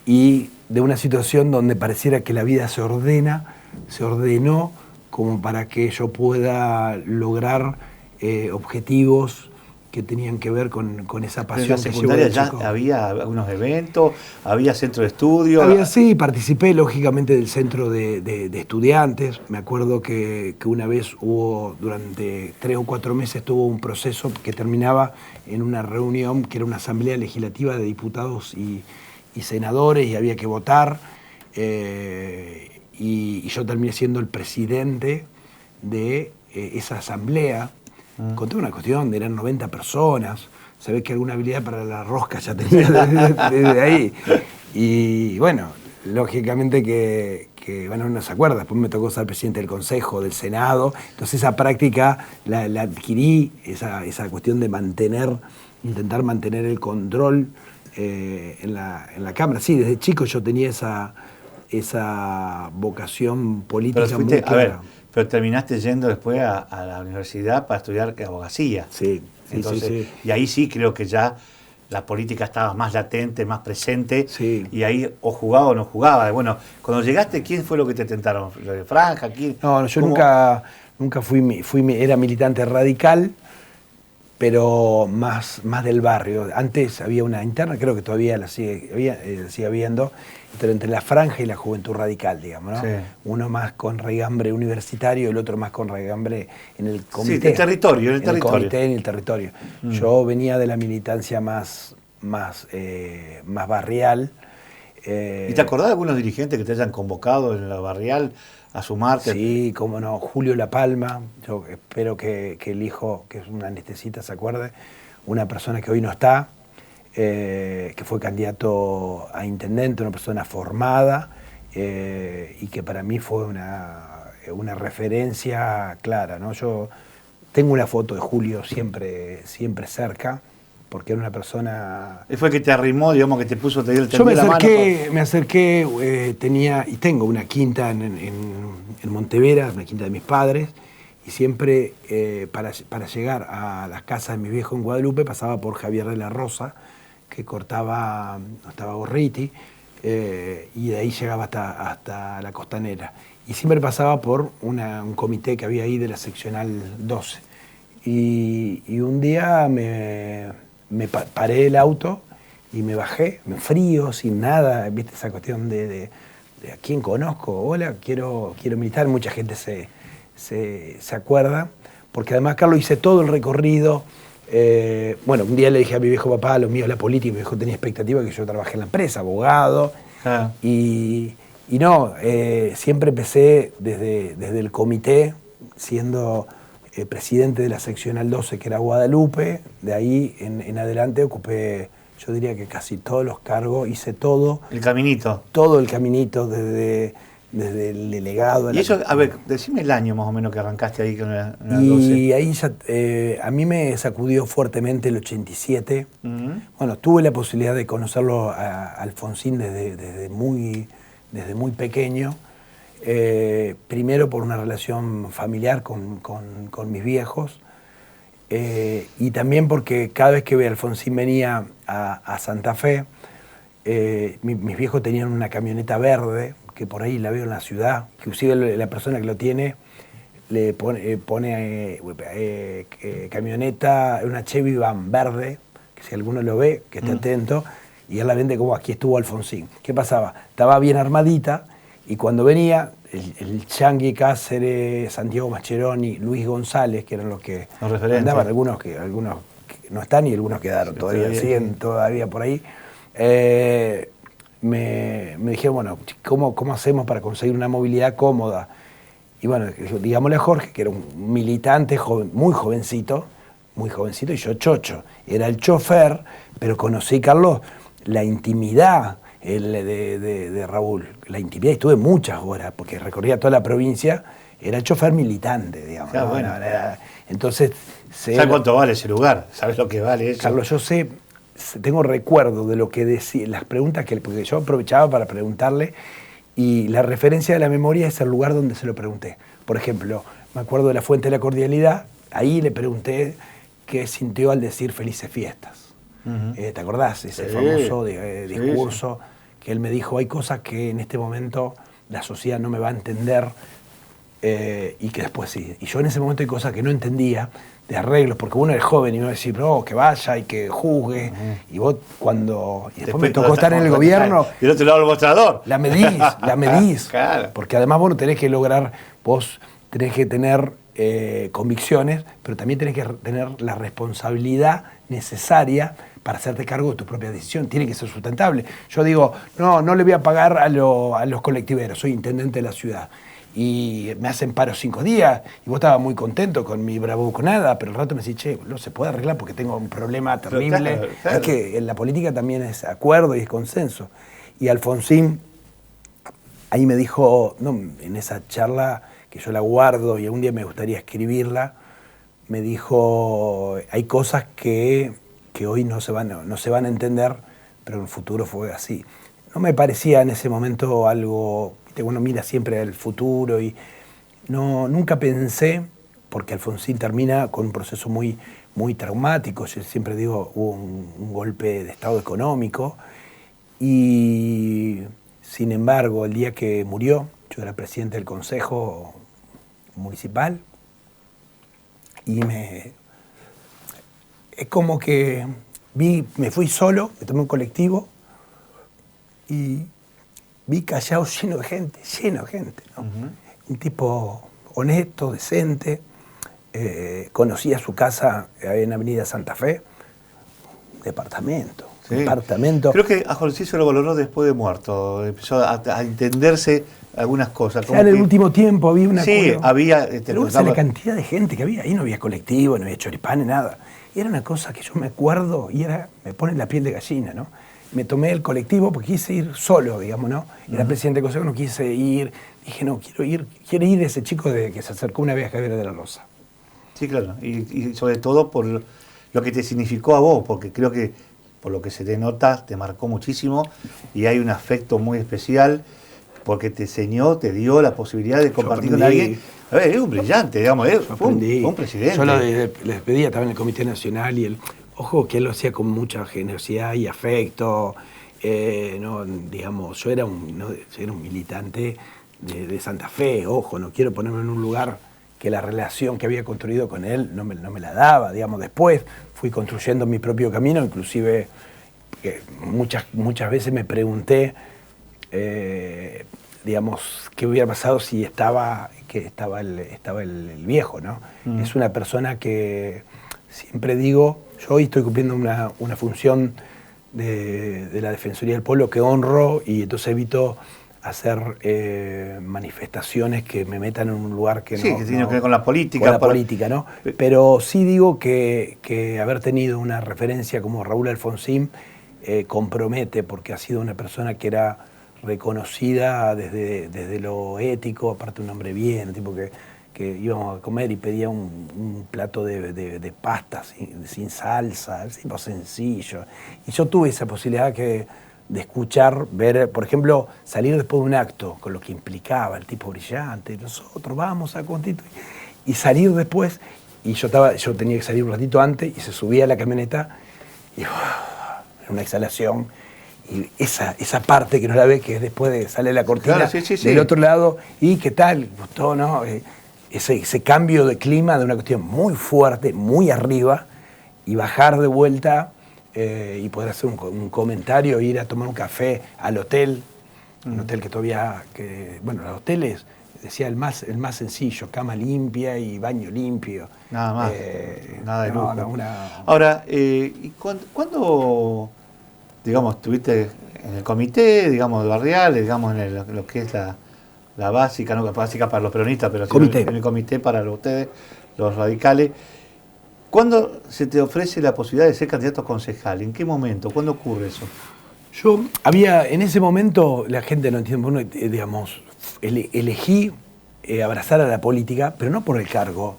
y de una situación donde pareciera que la vida se ordenó como para que yo pueda lograr objetivos que tenían que ver con esa pasión. ¿En la secundaria ya había algunos eventos? ¿Había centro de estudio? Sí, participé lógicamente del centro de estudiantes. Me acuerdo que una vez hubo, durante 3 o 4 meses, tuvo un proceso que terminaba en una reunión que era una asamblea legislativa de diputados y senadores, y había que votar. Y yo terminé siendo el presidente de esa asamblea. Con toda una cuestión, eran 90 personas, sabés que alguna habilidad para la rosca ya tenía desde ahí. Y bueno, lógicamente que bueno, uno se acuerda, después me tocó ser presidente del Consejo, del Senado, entonces esa práctica la adquirí, esa cuestión de intentar mantener el control en la Cámara. Sí, desde chico yo tenía esa vocación política muy clara. Pero terminaste yendo después a la universidad para estudiar abogacía. Sí. Entonces, y ahí sí creo que ya la política estaba más latente, más presente. Sí. Y ahí o jugaba o no jugaba. Bueno, cuando llegaste, ¿quién fue lo que te tentaron? ¿Lo de Franja? ¿Quién? No, yo ¿Cómo? nunca era militante radical, pero más del barrio. Antes había una interna, creo que todavía la sigue habiendo, pero entre la Franja y la Juventud Radical, digamos, ¿no? Sí. Uno más con raigambre universitario, el otro más con raigambre en el comité. Sí, en el territorio. En el territorio. Yo venía de la militancia más barrial. ¿Y te acordás de algunos dirigentes que te hayan convocado en la barrial a sumarte? Sí, cómo no. Julio La Palma, yo espero que el hijo, que es un anestesista, se acuerde. Una persona que hoy no está, que fue candidato a intendente, una persona formada, y que para mí fue una referencia clara, ¿no? Yo tengo una foto de Julio siempre cerca, porque era una persona... ¿Fue que te arrimó, digamos, que te puso, te dio el Yo me acerqué, tenía y tengo una quinta en Montevera, una quinta de mis padres, y siempre para llegar a las casas de mis viejos en Guadalupe pasaba por Javier de la Rosa, que estaba Gorriti, y de ahí llegaba hasta la Costanera. Y siempre pasaba por un comité que había ahí de la seccional 12. Y un día me paré el auto y me bajé, frío, sin nada, viste esa cuestión de a quién conozco, hola, quiero militar, mucha gente se acuerda, porque además, Carlos, hice todo el recorrido. Bueno, un día le dije a mi viejo papá, lo mío es la política, y mi viejo tenía expectativa de que yo trabajé en la empresa, abogado, y no, siempre empecé desde el comité, siendo presidente de la seccional 12, que era Guadalupe. De ahí en adelante ocupé, yo diría que casi todos los cargos, hice todo. El caminito. Todo el caminito, desde el delegado. Y eso, a ver, decime el año más o menos que arrancaste ahí con la 12. Y ahí ya, a mí me sacudió fuertemente el 87. Bueno, tuve la posibilidad de conocerlo a Alfonsín desde muy pequeño. Primero por una relación familiar con mis viejos, y también porque cada vez que Alfonsín venía a Santa Fe, mis viejos tenían una camioneta verde, que por ahí la veo en la ciudad, que inclusive la persona que lo tiene le pone camioneta, una Chevy Van verde, que si alguno lo ve, que esté atento, y él la vende como aquí estuvo Alfonsín. ¿Qué pasaba? Estaba bien armadita, y cuando venía, el Chanqui Cáceres, Santiago Mascheroni, Luis González, que eran los que andaban, algunos que no están y algunos quedaron, todavía siguen todavía por ahí, me dijeron, bueno, ¿cómo hacemos para conseguir una movilidad cómoda? Y bueno, digámosle a Jorge, que era un militante muy jovencito, muy jovencito y yo chocho. Era el chofer, pero conocí, Carlos, la intimidad de Raúl. La intimidad, y estuve muchas horas, porque recorría toda la provincia, era el chofer militante, digamos. Claro, ¿no? bueno. Entonces, ¿Sabes cuánto vale ese lugar? ¿Sabes lo que vale eso? Carlos, yo tengo recuerdo de lo que decía, las preguntas porque yo aprovechaba para preguntarle, y la referencia de la memoria es el lugar donde se lo pregunté. Por ejemplo, me acuerdo de la Fuente de la Cordialidad, ahí le pregunté qué sintió al decir felices fiestas. ¿Te acordás? Ese famoso discurso que él me dijo, hay cosas que en este momento la sociedad no me va a entender, y que después sí. Y yo en ese momento hay cosas que no entendía, de arreglos, porque uno es joven y me va a decir, no, que vaya y que juzgue. Y vos y después me tocó estar en el gobierno. Y el otro lado del mostrador. La medís. Claro. Porque además vos tenés que vos tenés que tener convicciones, pero también tenés que tener la responsabilidad necesaria para hacerte cargo de tu propia decisión. Tiene que ser sustentable. Yo digo, no le voy a pagar a los colectiveros, soy intendente de la ciudad. Y me hacen paro 5 días, y vos estabas muy contento con mi bravuconada, pero al rato me decís, che, no se puede arreglar porque tengo un problema terrible. Claro. Es que en la política también es acuerdo y es consenso. Y Alfonsín, ahí me dijo, no, en esa charla, que yo la guardo y algún día me gustaría escribirla, me dijo, hay cosas que hoy no se van a entender, pero en el futuro fue así. No me parecía en ese momento algo, uno mira siempre al futuro, y nunca pensé, porque Alfonsín termina con un proceso muy, muy traumático. Yo siempre digo, hubo un golpe de estado económico, y sin embargo, el día que murió, yo era presidente del Consejo Municipal, y es como que me fui solo, me tomé un colectivo, y vi Callao lleno de gente, ¿no? Un tipo honesto, decente. Conocía su casa en Avenida Santa Fe, departamento. Creo que a Jorge se lo valoró después de muerto, empezó a entenderse algunas cosas. Ya en el último tiempo había una... Sí, había... Pero la cantidad de gente que había, ahí no había colectivo, no había choripanes, nada. Y era una cosa que yo me acuerdo y me pone la piel de gallina, ¿no? Me tomé el colectivo porque quise ir solo, digamos, ¿no? Era presidente del consejo, no quise ir. Dije, no, quiere ir ese chico que se acercó una vez a Javier de la Rosa. Sí, claro. Y sobre todo por lo que te significó a vos, porque creo que por lo que se te nota, te marcó muchísimo y hay un afecto muy especial porque te enseñó, te dio la posibilidad de compartir con alguien. A ver, es un brillante, digamos, fue un presidente. Yo les pedía también el Comité Nacional y ojo, que él lo hacía con mucha generosidad y afecto. No, digamos, yo era un militante de Santa Fe, ojo, no quiero ponerme en un lugar que la relación que había construido con él no me la daba, digamos. Después fui construyendo mi propio camino, inclusive muchas veces me pregunté, digamos, qué hubiera pasado si estaba el viejo, ¿no? Es una persona que siempre digo, yo hoy estoy cumpliendo una función de la Defensoría del Pueblo que honro, y entonces evito hacer manifestaciones que me metan en un lugar que sí, que tiene que ver con la política. Con la política, ¿no? Pero sí digo que haber tenido una referencia como Raúl Alfonsín compromete, porque ha sido una persona que era reconocida desde lo ético, aparte un hombre bien, un tipo que íbamos a comer y pedía un plato de pasta sin salsa, tipo sencillo. Y yo tuve esa posibilidad de escuchar, ver, por ejemplo, salir después de un acto, con lo que implicaba el tipo brillante, nosotros vamos a Constituir, y salir después, y yo tenía que salir un ratito antes, y se subía a la camioneta, y era una exhalación, y esa parte que no la ve, que es después de sale la cortina, claro, sí. del otro lado, y qué tal, gustó, ¿no? Ese cambio de clima de una cuestión muy fuerte, muy arriba, y bajar de vuelta y poder hacer un comentario, ir a tomar un café al hotel, un hotel que todavía, bueno, los hoteles, decía el más sencillo, cama limpia y baño limpio. Nada más, nada de lujo. No, Ahora, ¿y cuándo, digamos, estuviste en el comité, digamos, barrial, digamos, en lo que es la básica, no básica para los peronistas, pero sí en el comité para ustedes, los radicales? ¿Cuándo se te ofrece la posibilidad de ser candidato a concejal? ¿En qué momento? ¿Cuándo ocurre eso? Yo en ese momento, la gente no entiende, bueno, digamos, elegí abrazar a la política, pero no por el cargo,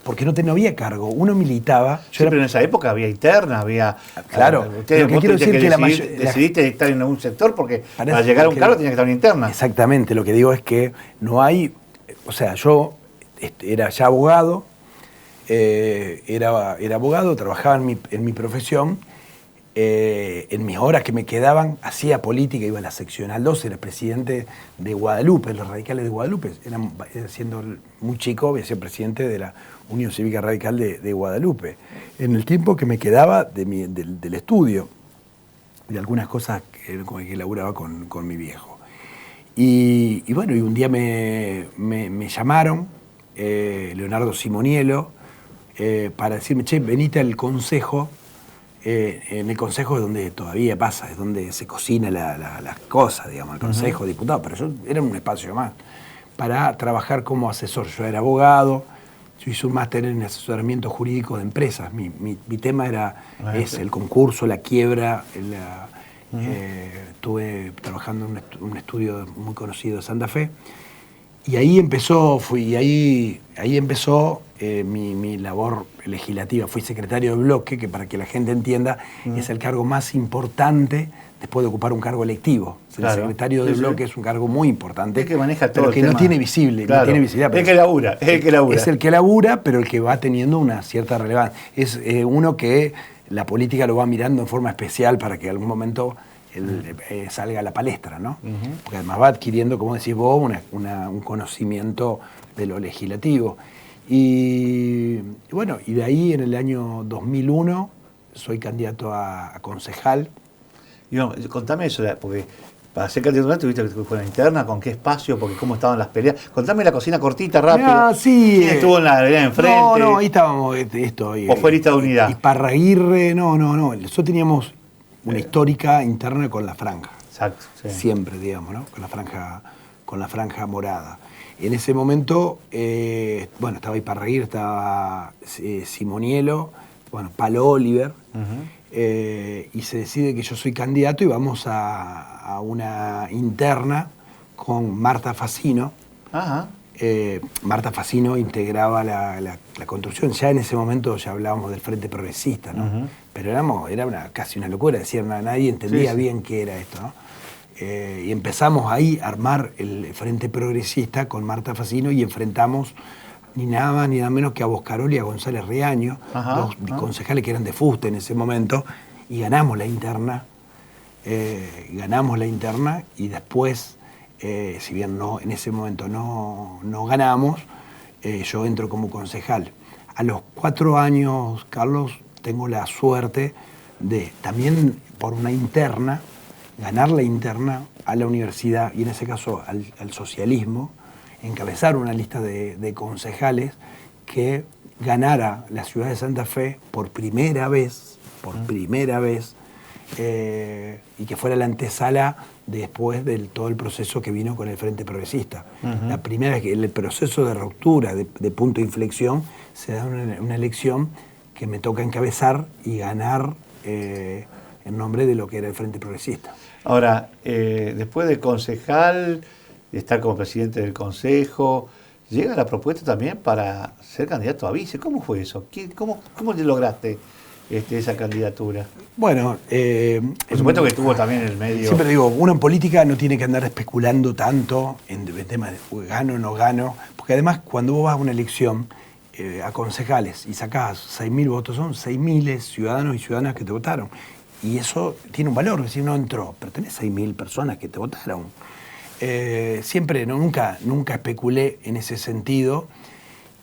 porque no había cargo, uno militaba. Pero en esa época había interna, había... Claro, ustedes, lo que quiero decir que decidiste estar en algún sector porque para llegar a un cargo tenía que estar en interna. Exactamente, lo que digo es que no hay, o sea, yo era ya abogado, era abogado, trabajaba en mi profesión, en mis horas que me quedaban, hacía política, iba a la seccional 2, era presidente de Guadalupe, los radicales de Guadalupe, siendo muy chico, había sido presidente de la Unión Cívica Radical de Guadalupe, en el tiempo que me quedaba del estudio, de algunas cosas que laburaba con mi viejo. Y bueno, y un día me llamaron, Leonardo Simonielo, para decirme, che, venite al consejo. En el consejo es donde todavía pasa, es donde se cocina las cosas, digamos, el consejo de diputados, pero yo era un espacio más para trabajar como asesor. Yo era abogado, yo hice un máster en asesoramiento jurídico de empresas. Mi tema es el concurso, la quiebra. Estuve trabajando en un estudio muy conocido de Santa Fe. Y ahí empezó, mi labor legislativa. Fui secretario de bloque, que para que la gente entienda, es el cargo más importante después de ocupar un cargo electivo. Claro. El secretario de bloque es un cargo muy importante. Es que maneja todo pero que el no tema. tiene visible, Claro. no tiene visibilidad. Es el que labura, es el que labura. Es el que labura, pero el que va teniendo una cierta relevancia. Es uno que la política lo va mirando en forma especial para que en algún momento salga a la palestra, ¿no? Porque además va adquiriendo, como decís vos, un conocimiento de lo legislativo. Y bueno, y de ahí en el año 2001 soy candidato a concejal. Y no, contame eso, porque para ser candidato tuviste que fue una interna, con qué espacio, porque cómo estaban las peleas. Contame la cocina cortita, rápida. Sí. ¿Quién estuvo en la vereda enfrente? No, ahí estábamos. ¿O fue lista de unidad? Iparraguirre, no. Nosotros teníamos una histórica interna con la franja. Exacto. Sí. Siempre, digamos, ¿no? Con la franja morada. En ese momento, estaba Iparraguirre, estaba Simonielo, Palo Oliver, y se decide que yo soy candidato y vamos a una interna con Marta Facino. Ajá. Marta Facino integraba la construcción. Ya en ese momento ya hablábamos del Frente Progresista, ¿no? Pero era casi una locura, decir, nadie entendía bien qué era esto, ¿no? Y empezamos ahí a armar el Frente Progresista con Marta Facino y enfrentamos ni nada más ni nada menos que a Boscaroli y a González Riaño, dos concejales que eran de Fuste en ese momento, y ganamos la interna. Y después, si bien en ese momento no ganamos, yo entro como concejal. A los 4 años, Carlos, tengo la suerte de también por una interna, ganar la interna a la universidad y en ese caso al socialismo, encabezar una lista de concejales que ganara la ciudad de Santa Fe por primera vez, y que fuera la antesala después de todo el proceso que vino con el Frente Progresista. La primera vez que el proceso de ruptura, de punto de inflexión, se da una elección que me toca encabezar y ganar en nombre de lo que era el Frente Progresista. Ahora, después de concejal, de estar como presidente del consejo, llega la propuesta también para ser candidato a vice. ¿Cómo fue eso? ¿Cómo lograste esa candidatura? Bueno, por supuesto que estuvo también en el medio. Siempre digo, uno en política no tiene que andar especulando tanto en temas de gano o no gano, porque además cuando vos vas a una elección a concejales y sacás 6.000 votos, son 6.000 ciudadanos y ciudadanas que te votaron. Y eso tiene un valor, es decir, no entró, pero tenés 6.000 personas que te votaron. Siempre, nunca especulé en ese sentido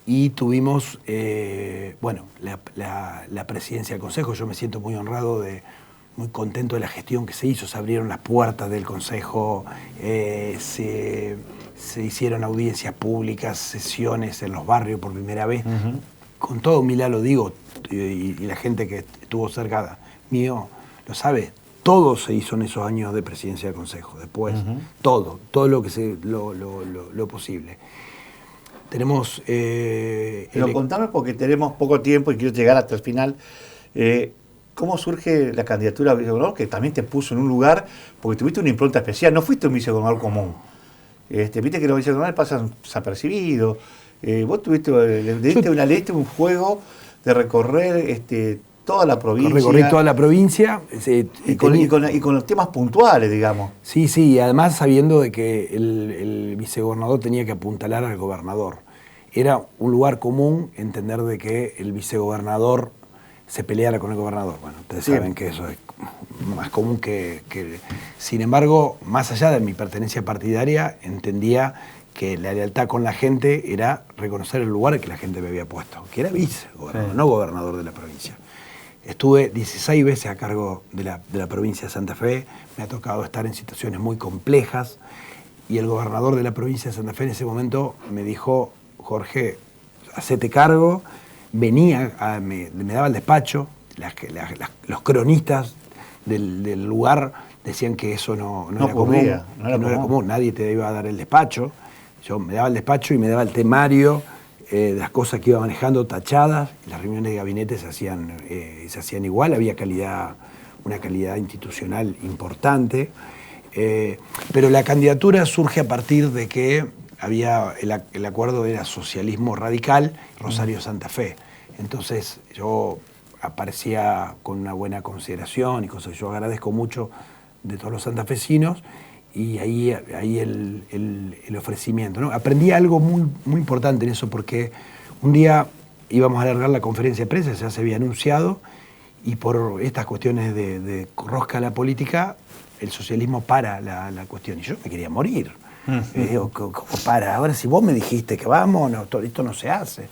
y tuvimos, la presidencia del Consejo. Yo me siento muy honrado, muy contento de la gestión que se hizo. Se abrieron las puertas del Consejo, se hicieron audiencias públicas, sesiones en los barrios por primera vez. Con todo humildad lo digo, y la gente que estuvo cerca mío lo sabe. Todo se hizo en esos años de presidencia del Consejo, después, todo lo que lo posible. Tenemos... Pero contame porque tenemos poco tiempo y quiero llegar hasta el final. ¿Cómo surge la candidatura a vicegobernador? Que también te puso en un lugar, porque tuviste una impronta especial, no fuiste un vicegobernador común. Viste que los vicegobernadores pasan desapercibidos. Vos le diste un juego de recorrer toda la provincia. Recorrí toda la provincia. Y con los temas puntuales, digamos. Sí, y además sabiendo de que el vicegobernador tenía que apuntalar al gobernador. Era un lugar común entender de que el vicegobernador se peleara con el gobernador. Bueno, ustedes saben que eso es más común que... Sin embargo, más allá de mi pertenencia partidaria, entendía que la lealtad con la gente era reconocer el lugar que la gente me había puesto, que era vicegobernador, no gobernador de la provincia. Estuve 16 veces a cargo de la provincia de Santa Fe, me ha tocado estar en situaciones muy complejas, y el gobernador de la provincia de Santa Fe en ese momento me dijo: Jorge, hacete cargo. Venía, me daba el despacho, los cronistas del lugar decían que eso no era común, nadie te iba a dar el despacho. Yo me daba el despacho y me daba el temario de las cosas que iba manejando tachadas. Las reuniones de gabinete se hacían igual, había una calidad institucional importante. Pero la candidatura surge a partir de que había el acuerdo era socialismo radical, Rosario Santa Fe. Entonces yo aparecía con una buena consideración y cosas que yo agradezco mucho de todos los santafesinos, y ahí el ofrecimiento, ¿no? Aprendí algo muy, muy importante en eso, porque un día íbamos a alargar la conferencia de prensa, ya se había anunciado, y por estas cuestiones de rosca a la política, el socialismo para la cuestión, y yo me quería morir. Digo, ¿cómo para? Ahora si vos me dijiste que vamos, esto no se hace.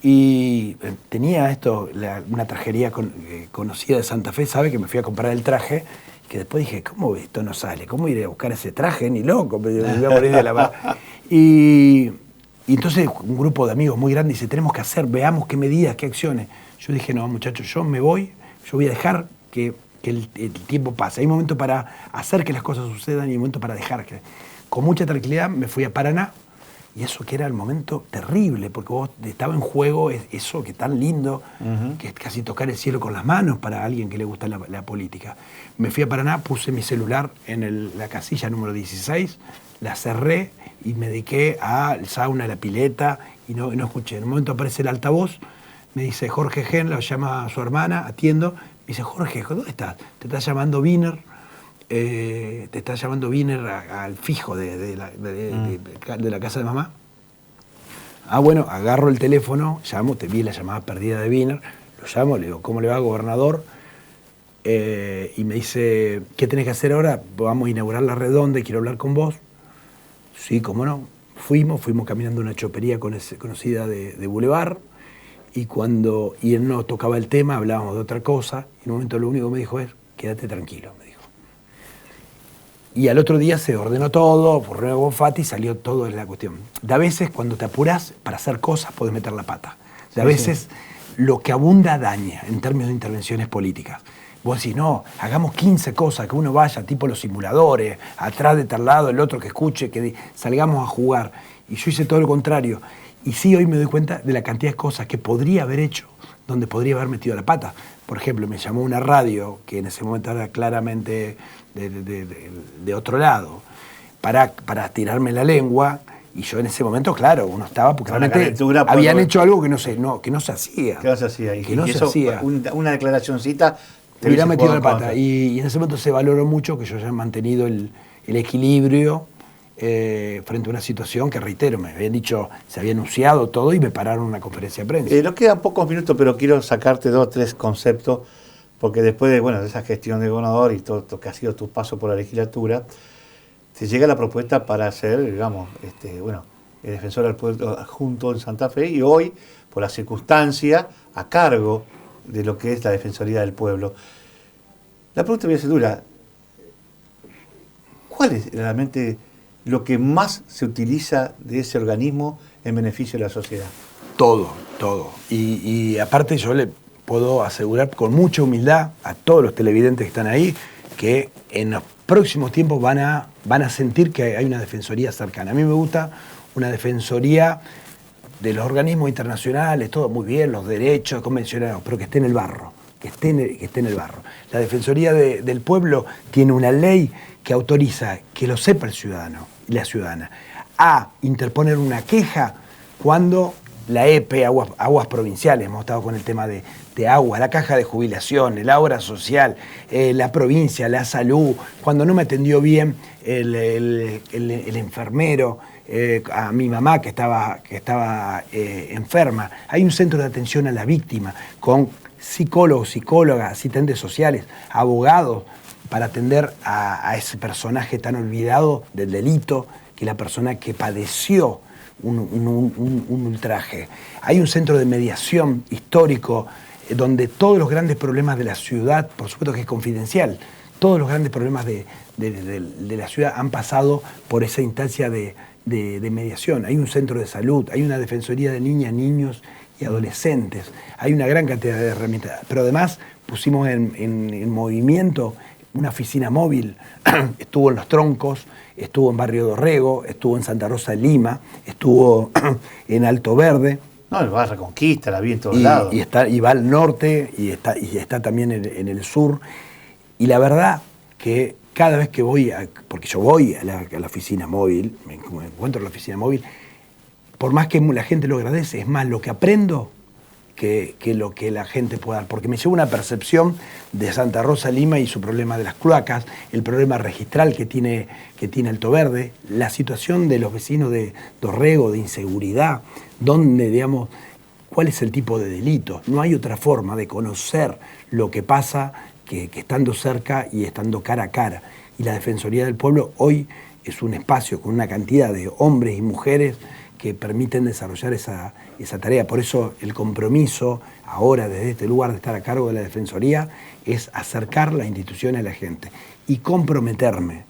Y tenía una trajería conocida de Santa Fe, ¿sabe? Que me fui a comprar el traje, que después dije, ¿cómo esto no sale? ¿Cómo iré a buscar ese traje? Ni loco, me voy a morir de la paz. Y entonces un grupo de amigos muy grande dice, tenemos que hacer, veamos qué medidas, qué acciones. Yo dije, no, muchachos, yo me voy, yo voy a dejar que el tiempo pase. Hay un momento para hacer que las cosas sucedan y hay un momento para dejar que... Con mucha tranquilidad me fui a Paraná, y eso que era el momento terrible, porque vos estaba en juego eso que tan lindo, que es casi tocar el cielo con las manos para alguien que le gusta la política. Me fui a Paraná, puse mi celular en la casilla número 16, la cerré y me dediqué al sauna, a la pileta, y no escuché. En un momento aparece el altavoz, me dice Jorge Gen, la llama a su hermana, atiendo, me dice, Jorge, ¿dónde estás? Te está llamando Wiener. Te está llamando Wiener al fijo de la casa de mamá. Ah, bueno, agarro el teléfono, llamo, te vi la llamada perdida de Wiener, lo llamo, le digo, ¿cómo le va, gobernador? Y me dice, ¿qué tenés que hacer ahora? Vamos a inaugurar la redonda y quiero hablar con vos. Sí, cómo no. Fuimos caminando una chopería conocida de Boulevard, y él no tocaba el tema, hablábamos de otra cosa, y en un momento lo único que me dijo es, quédate tranquilo, me dijo. Y al otro día se ordenó todo, por René Bonfatti, salió todo en la cuestión. De a veces, cuando te apurás para hacer cosas, podés meter la pata. De a veces, lo que abunda daña, en términos de intervenciones políticas. Vos decís, no, hagamos 15 cosas, que uno vaya, tipo los simuladores, atrás de tal lado, el otro que escuche, que salgamos a jugar. Y yo hice todo lo contrario. Y sí, hoy me doy cuenta de la cantidad de cosas que podría haber hecho, donde podría haber metido la pata. Por ejemplo, me llamó una radio, que en ese momento era claramente de otro lado, para tirarme la lengua, y yo en ese momento, claro, uno estaba, porque realmente habían hecho algo que no se hacía. Que no se hacía. Que no se hacía. Una declaracioncita... Te hubiera metido la pata. Y en ese momento se valoró mucho que yo haya mantenido el equilibrio frente a una situación que, reitero, me habían dicho, se había anunciado todo y me pararon una conferencia de prensa. Nos quedan pocos minutos, pero quiero sacarte 2 o 3 conceptos, porque después de esa gestión de gobernador y todo lo que ha sido tu paso por la legislatura, te llega la propuesta para ser, digamos, el defensor del pueblo adjunto en Santa Fe, y hoy, por la circunstancia, a cargo de lo que es la Defensoría del Pueblo. La pregunta voy a ser dura. ¿Cuál es realmente lo que más se utiliza de ese organismo en beneficio de la sociedad? Todo. Y aparte yo le puedo asegurar con mucha humildad a todos los televidentes que están ahí que en los próximos tiempos van a sentir que hay una defensoría cercana. A mí me gusta una defensoría de los organismos internacionales, todo muy bien, los derechos convencionados, pero que esté en el barro, que esté en el barro. La Defensoría del Pueblo tiene una ley que autoriza, que lo sepa el ciudadano y la ciudadana, a interponer una queja cuando la EPE, aguas provinciales, hemos estado con el tema de agua, la caja de jubilación, la obra social, la provincia, la salud, cuando no me atendió bien el enfermero, a mi mamá que estaba enferma. Hay un centro de atención a la víctima con psicólogos, psicólogas, asistentes sociales, abogados, para atender a ese personaje tan olvidado del delito, que es la persona que padeció un ultraje. Hay un centro de mediación histórico donde todos los grandes problemas de la ciudad, por supuesto que es confidencial, todos los grandes problemas de la ciudad han pasado por esa instancia de mediación. Hay un centro de salud, hay una defensoría de niñas, niños y adolescentes, hay una gran cantidad de herramientas, pero además pusimos en movimiento una oficina móvil, estuvo en Los Troncos, estuvo en Barrio Dorrego, estuvo en Santa Rosa de Lima, estuvo en Alto Verde. No, va a Reconquista, la vi en todos lados. Y va al norte y está también en el sur. Y la verdad que cada vez que voy, porque yo voy a la oficina móvil, me encuentro en la oficina móvil, por más que la gente lo agradece, es más lo que aprendo que lo que la gente pueda dar, porque me lleva una percepción de Santa Rosa Lima y su problema de las cloacas, el problema registral que tiene Alto Verde, la situación de los vecinos de Dorrego, de inseguridad, donde, digamos, cuál es el tipo de delito. No hay otra forma de conocer lo que pasa que estando cerca y estando cara a cara. Y la Defensoría del Pueblo hoy es un espacio con una cantidad de hombres y mujeres que permiten desarrollar esa tarea. Por eso el compromiso ahora desde este lugar de estar a cargo de la Defensoría es acercar la institución a la gente y comprometerme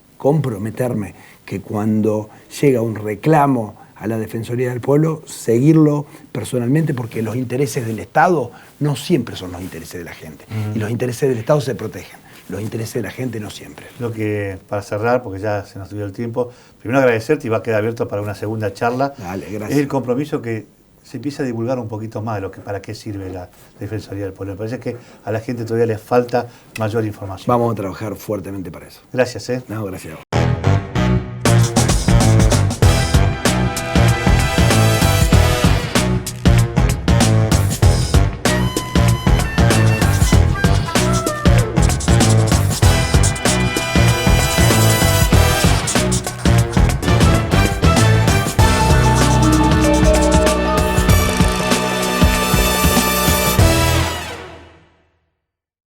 que cuando llega un reclamo a la Defensoría del Pueblo, seguirlo personalmente, porque los intereses del Estado no siempre son los intereses de la gente. Y los intereses del Estado se protegen. Los intereses de la gente no siempre. Lo que, para cerrar, porque ya se nos dio el tiempo, primero agradecerte y va a quedar abierto para una segunda charla. Dale, gracias. Es el compromiso que se empieza a divulgar un poquito más de para qué sirve la Defensoría del Pueblo. Me parece que a la gente todavía le falta mayor información. Vamos a trabajar fuertemente para eso. Gracias. No, gracias a vos.